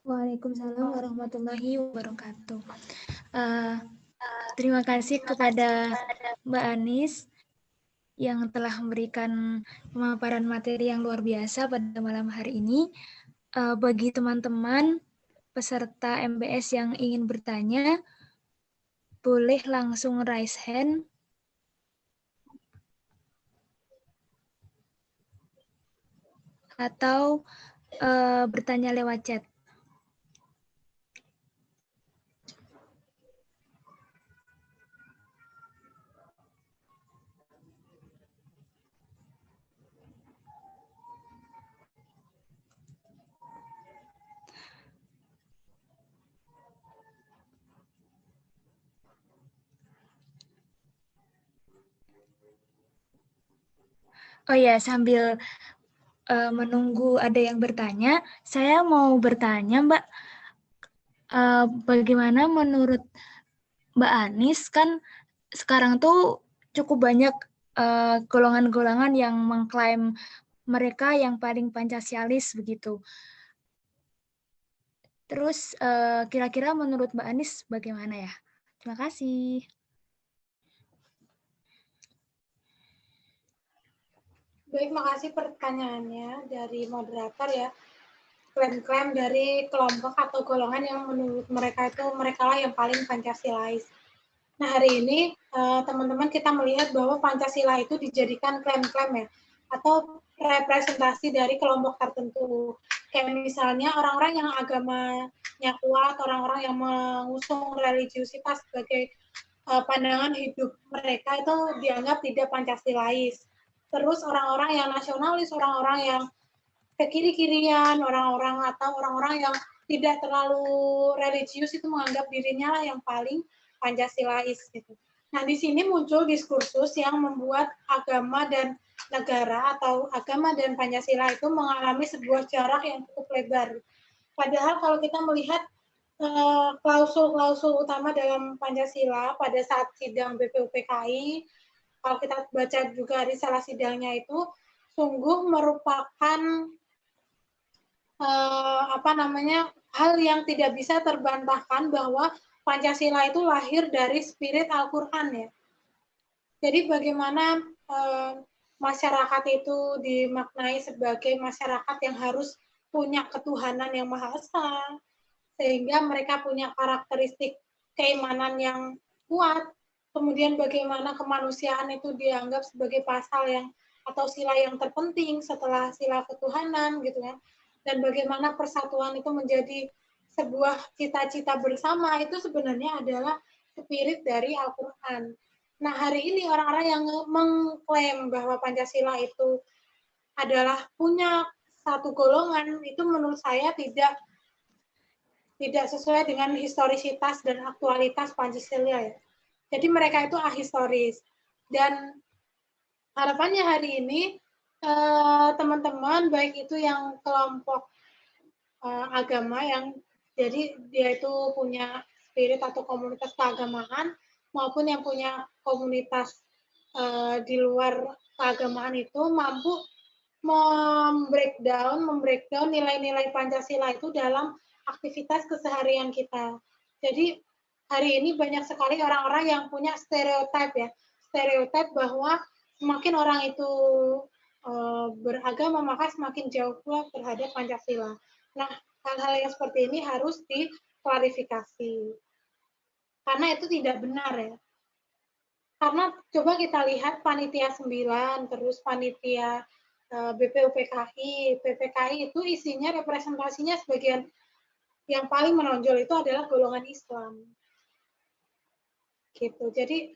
Waalaikumsalam warahmatullahi wabarakatuh. Terima kasih kepada Mbak Anis yang telah memberikan pemaparan materi yang luar biasa pada malam hari ini. Bagi teman-teman peserta MBS yang ingin bertanya, boleh langsung raise hand atau bertanya lewat chat. Oh ya, sambil menunggu ada yang bertanya, saya mau bertanya, Mbak, bagaimana menurut Mbak Anis, kan sekarang tuh cukup banyak golongan-golongan yang mengklaim mereka yang paling Pancasialis begitu. Terus kira-kira menurut Mbak Anis bagaimana ya? Terima kasih. Baik, makasih pertanyaannya dari moderator ya. Klaim-klaim dari kelompok atau golongan yang menurut mereka itu mereka lah yang paling Pancasilais. Nah, hari ini teman-teman kita melihat bahwa Pancasila itu dijadikan klaim-klaim ya, atau representasi dari kelompok tertentu. Kayak misalnya orang-orang yang agamanya kuat, orang-orang yang mengusung religiusitas sebagai pandangan hidup mereka itu dianggap tidak Pancasilais. Terus orang-orang yang nasionalis, orang-orang yang ke kiri-kirian, orang-orang atau orang-orang yang tidak terlalu religius itu menganggap dirinya lah yang paling Pancasilais gitu. Nah, di sini muncul diskursus yang membuat agama dan negara atau agama dan Pancasila itu mengalami sebuah jarak yang cukup lebar. Padahal kalau kita melihat klausul-klausul utama dalam Pancasila pada saat sidang BPUPKI, kalau kita baca juga risalah sidangnya itu sungguh merupakan hal yang tidak bisa terbantahkan bahwa Pancasila itu lahir dari spirit Al-Quran ya. Jadi bagaimana masyarakat itu dimaknai sebagai masyarakat yang harus punya ketuhanan yang Maha Esa, sehingga mereka punya karakteristik keimanan yang kuat. Kemudian bagaimana kemanusiaan itu dianggap sebagai pasal yang atau sila yang terpenting setelah sila ketuhanan gitu ya. Dan bagaimana persatuan itu menjadi sebuah cita-cita bersama itu sebenarnya adalah spirit dari Al-Quran. Nah, hari ini orang-orang yang mengklaim bahwa Pancasila itu adalah punya satu golongan itu menurut saya tidak sesuai dengan historisitas dan aktualitas Pancasila ya. Jadi mereka itu ahistoris. Dan harapannya hari ini teman-teman baik itu yang kelompok agama yang jadi dia itu punya spirit atau komunitas keagamaan maupun yang punya komunitas di luar keagamaan itu mampu membreakdown nilai-nilai Pancasila itu dalam aktivitas keseharian kita. Jadi hari ini banyak sekali orang-orang yang punya stereotip ya, stereotip bahwa semakin orang itu beragama maka semakin jauh pula terhadap Pancasila. Nah, hal-hal yang seperti ini harus diklarifikasi. Karena itu tidak benar ya. Karena coba kita lihat panitia 9, terus panitia BPUPKI, PPKI itu isinya representasinya sebagian yang paling menonjol itu adalah golongan Islam. Gitu. Jadi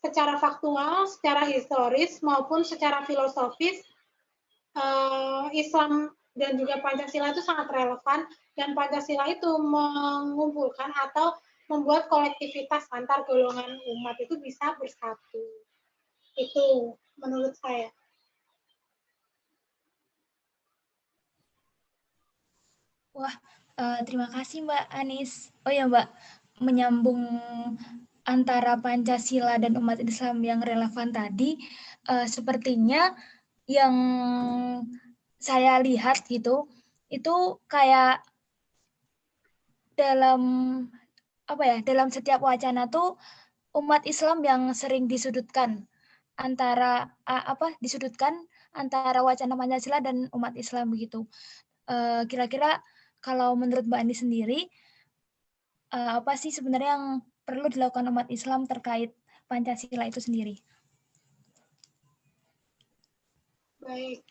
secara faktual, secara historis maupun secara filosofis Islam dan juga Pancasila itu sangat relevan dan Pancasila itu mengumpulkan atau membuat kolektivitas antar golongan umat itu bisa bersatu. Itu menurut saya. Wah, terima kasih Mbak Anis. Oh ya Mbak, menyambung antara Pancasila dan umat Islam yang relevan tadi, sepertinya yang saya lihat gitu, itu kayak dalam dalam setiap wacana tuh umat Islam yang sering disudutkan disudutkan antara wacana Pancasila dan umat Islam begitu. Kira-kira kalau menurut Mbak Andi sendiri, apa sih sebenarnya yang perlu dilakukan umat Islam terkait Pancasila itu sendiri? Baik,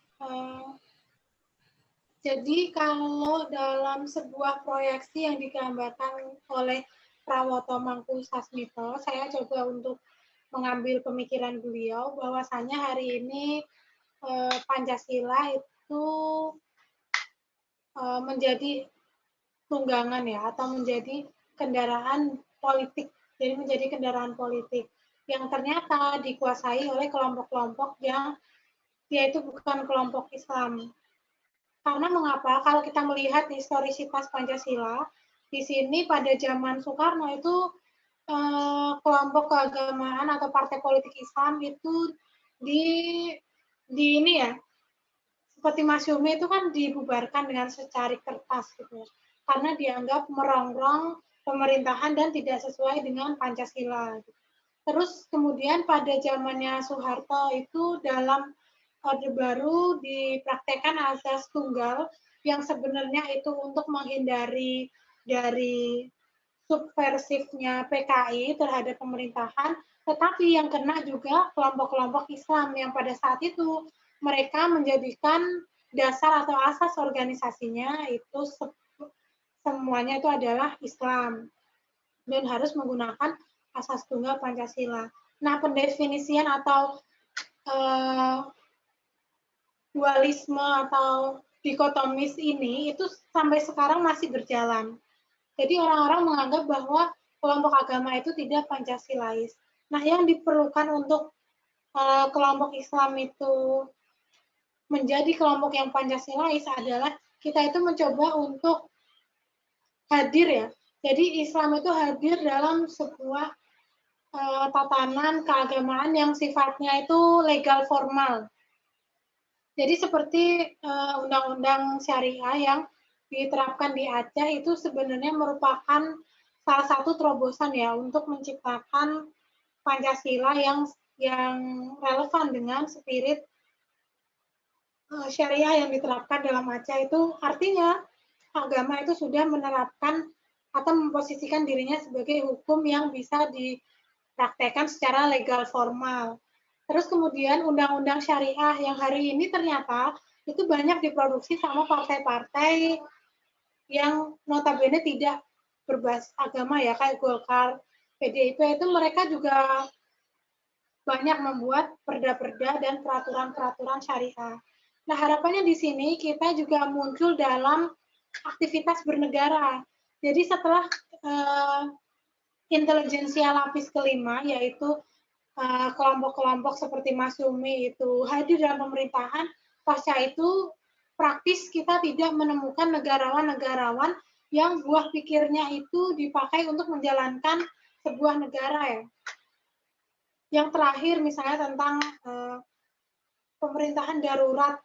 jadi kalau dalam sebuah proyeksi yang digambarkan oleh Prawoto Mangku Sasmito, saya coba untuk mengambil pemikiran beliau bahwasanya hari ini Pancasila itu menjadi tunggangan ya atau menjadi kendaraan politik, jadi menjadi kendaraan politik yang ternyata dikuasai oleh kelompok-kelompok yang dia itu bukan kelompok Islam. Karena mengapa? Kalau kita melihat historisitas Pancasila, di sini pada zaman Soekarno itu kelompok keagamaan atau partai politik Islam itu di ini ya, seperti Masyumi itu kan dibubarkan dengan secari kertas gitu, karena dianggap merongrong pemerintahan dan tidak sesuai dengan Pancasila. Terus kemudian pada zamannya Soeharto itu dalam Orde Baru dipraktekkan azas tunggal yang sebenarnya itu untuk menghindari dari subversifnya PKI terhadap pemerintahan, tetapi yang kena juga kelompok-kelompok Islam yang pada saat itu mereka menjadikan dasar atau asas organisasinya itu semuanya itu adalah Islam dan harus menggunakan asas tunggal Pancasila. Nah, pendefinisian atau dualisme atau dikotomis ini itu sampai sekarang masih berjalan. Jadi orang-orang menganggap bahwa kelompok agama itu tidak Pancasilais. Nah, yang diperlukan untuk kelompok Islam itu menjadi kelompok yang Pancasilais adalah kita itu mencoba untuk hadir ya. Jadi Islam itu hadir dalam sebuah tatanan keagamaan yang sifatnya itu legal formal. Jadi seperti undang-undang syariah yang diterapkan di Aceh itu sebenarnya merupakan salah satu terobosan ya untuk menciptakan Pancasila yang relevan dengan spirit syariah yang diterapkan dalam Aceh. Itu artinya agama itu sudah menerapkan atau memposisikan dirinya sebagai hukum yang bisa dipraktekkan secara legal formal. Terus kemudian undang-undang syariah yang hari ini ternyata itu banyak diproduksi sama partai-partai yang notabene tidak berbasis agama ya, kayak Golkar, PDIP itu mereka juga banyak membuat perda-perda dan peraturan-peraturan syariah. Nah, harapannya di sini kita juga muncul dalam aktivitas bernegara. Jadi setelah intelijensia lapis kelima, yaitu kelompok-kelompok seperti Masyumi itu hadir dalam pemerintahan, pasca itu praktis kita tidak menemukan negarawan-negarawan yang buah pikirnya itu dipakai untuk menjalankan sebuah negara ya. Yang terakhir misalnya tentang pemerintahan darurat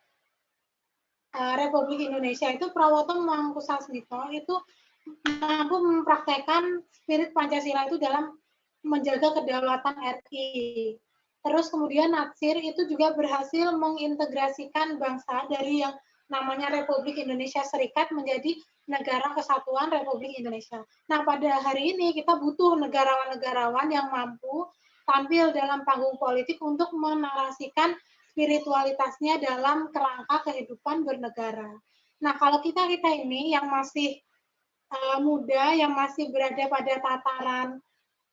Republik Indonesia itu Prawoto Mangkusasmito itu mampu mempraktekkan spirit Pancasila itu dalam menjaga kedaulatan RI. Terus kemudian Natsir itu juga berhasil mengintegrasikan bangsa dari yang namanya Republik Indonesia Serikat menjadi Negara Kesatuan Republik Indonesia. Nah, pada hari ini kita butuh negarawan-negarawan yang mampu tampil dalam panggung politik untuk menarasikan spiritualitasnya dalam kerangka kehidupan bernegara. Nah, kalau kita ini yang masih muda, yang masih berada pada tataran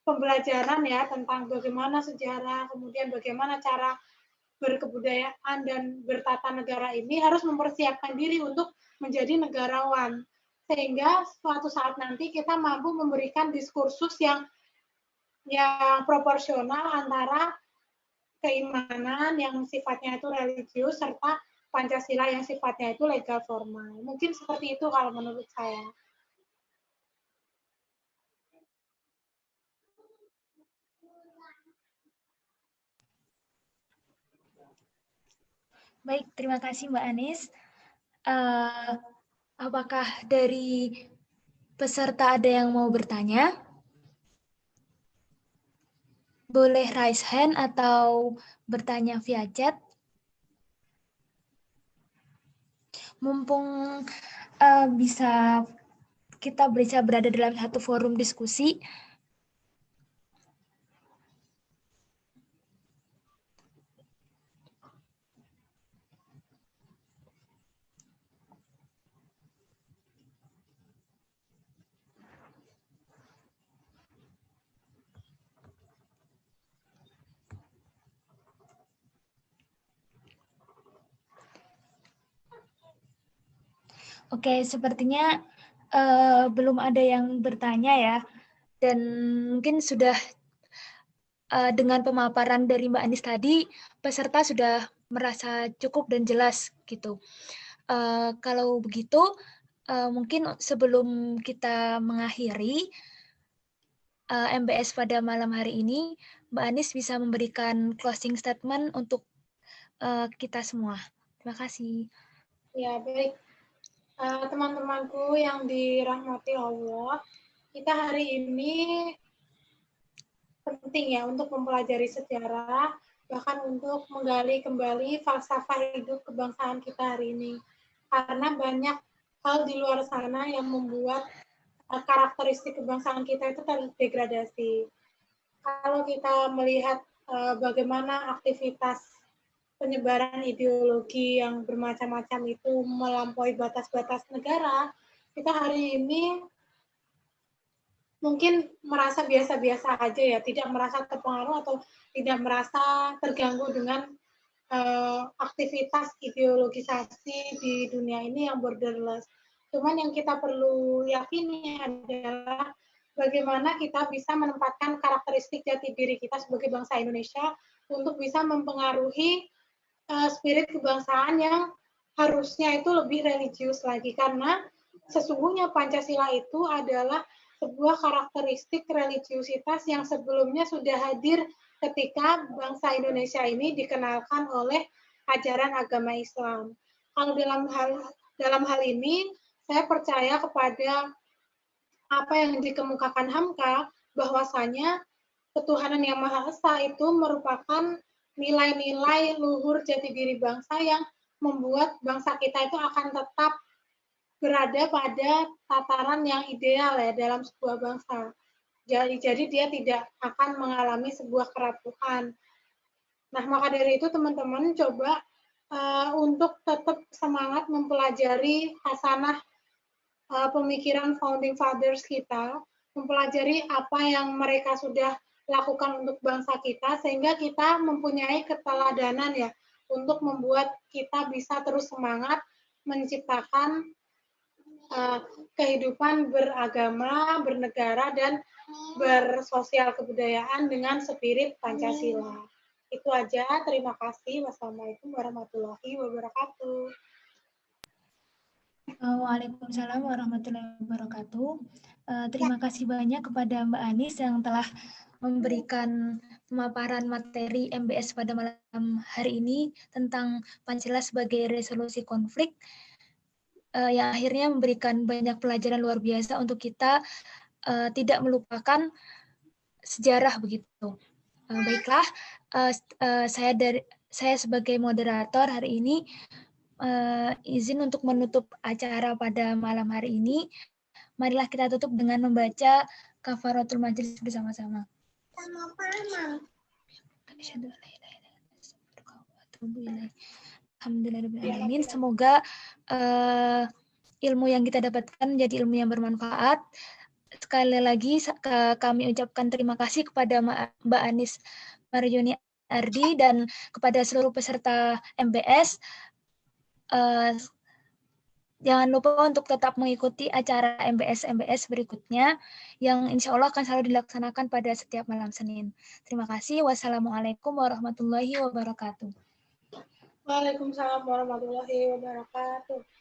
pembelajaran ya tentang bagaimana sejarah, kemudian bagaimana cara berkebudayaan dan bertata negara ini harus mempersiapkan diri untuk menjadi negarawan. Sehingga suatu saat nanti kita mampu memberikan diskursus yang proporsional antara keimanan yang sifatnya itu religius serta Pancasila yang sifatnya itu legal formal. Mungkin seperti itu kalau menurut saya. Baik, terima kasih Mbak Anis. Apakah dari peserta ada yang mau bertanya? Boleh raise hand atau bertanya via chat. Mumpung kita bisa berada dalam satu forum diskusi, oke, sepertinya belum ada yang bertanya ya, dan mungkin sudah dengan pemaparan dari Mbak Anis tadi, peserta sudah merasa cukup dan jelas gitu. Kalau begitu, mungkin sebelum kita mengakhiri MBS pada malam hari ini, Mbak Anis bisa memberikan closing statement untuk kita semua. Terima kasih. Ya, baik. Teman-temanku yang dirahmati Allah, kita hari ini penting ya untuk mempelajari sejarah, bahkan untuk menggali kembali falsafah hidup kebangsaan kita hari ini. Karena banyak hal di luar sana yang membuat karakteristik kebangsaan kita itu terdegradasi. Kalau kita melihat bagaimana aktivitas penyebaran ideologi yang bermacam-macam itu melampaui batas-batas negara, kita hari ini mungkin merasa biasa-biasa aja ya, tidak merasa terpengaruh atau tidak merasa terganggu dengan aktivitas ideologisasi di dunia ini yang borderless. Cuman yang kita perlu yakini adalah bagaimana kita bisa menempatkan karakteristik jati diri kita sebagai bangsa Indonesia untuk bisa mempengaruhi spirit kebangsaan yang harusnya itu lebih religius lagi, karena sesungguhnya Pancasila itu adalah sebuah karakteristik religiusitas yang sebelumnya sudah hadir ketika bangsa Indonesia ini dikenalkan oleh ajaran agama Islam. Kalau dalam hal ini, saya percaya kepada apa yang dikemukakan Hamka, bahwasanya ketuhanan yang Maha Esa itu merupakan nilai-nilai luhur jati diri bangsa yang membuat bangsa kita itu akan tetap berada pada tataran yang ideal ya dalam sebuah bangsa. Jadi dia tidak akan mengalami sebuah kerapuhan. Nah, maka dari itu teman-teman coba untuk tetap semangat mempelajari hasanah pemikiran founding fathers kita, mempelajari apa yang mereka sudah lakukan untuk bangsa kita, sehingga kita mempunyai keteladanan ya untuk membuat kita bisa terus semangat menciptakan kehidupan beragama, bernegara, dan bersosial kebudayaan dengan spirit Pancasila. Itu aja, terima kasih. Wassalamualaikum warahmatullahi wabarakatuh. Waalaikumsalam warahmatullahi wabarakatuh. Terima kasih banyak kepada Mbak Anis yang telah memberikan pemaparan materi MBS pada malam hari ini tentang Pancasila sebagai resolusi konflik, yang akhirnya memberikan banyak pelajaran luar biasa untuk kita tidak melupakan sejarah begitu. Baiklah, saya sebagai moderator hari ini izin untuk menutup acara pada malam hari ini. Marilah kita tutup dengan membaca kafaratul majelis bersama-sama. Alhamdulillahirrahmanirrahim. Semoga ilmu yang kita dapatkan menjadi ilmu yang bermanfaat. Sekali lagi kami ucapkan terima kasih kepada Mbak Anis Maryuni Ardi dan kepada seluruh peserta MBS. Jangan lupa untuk tetap mengikuti acara MBS berikutnya yang insya Allah akan selalu dilaksanakan pada setiap malam Senin. Terima kasih. Wassalamualaikum warahmatullahi wabarakatuh. Waalaikumsalam warahmatullahi wabarakatuh.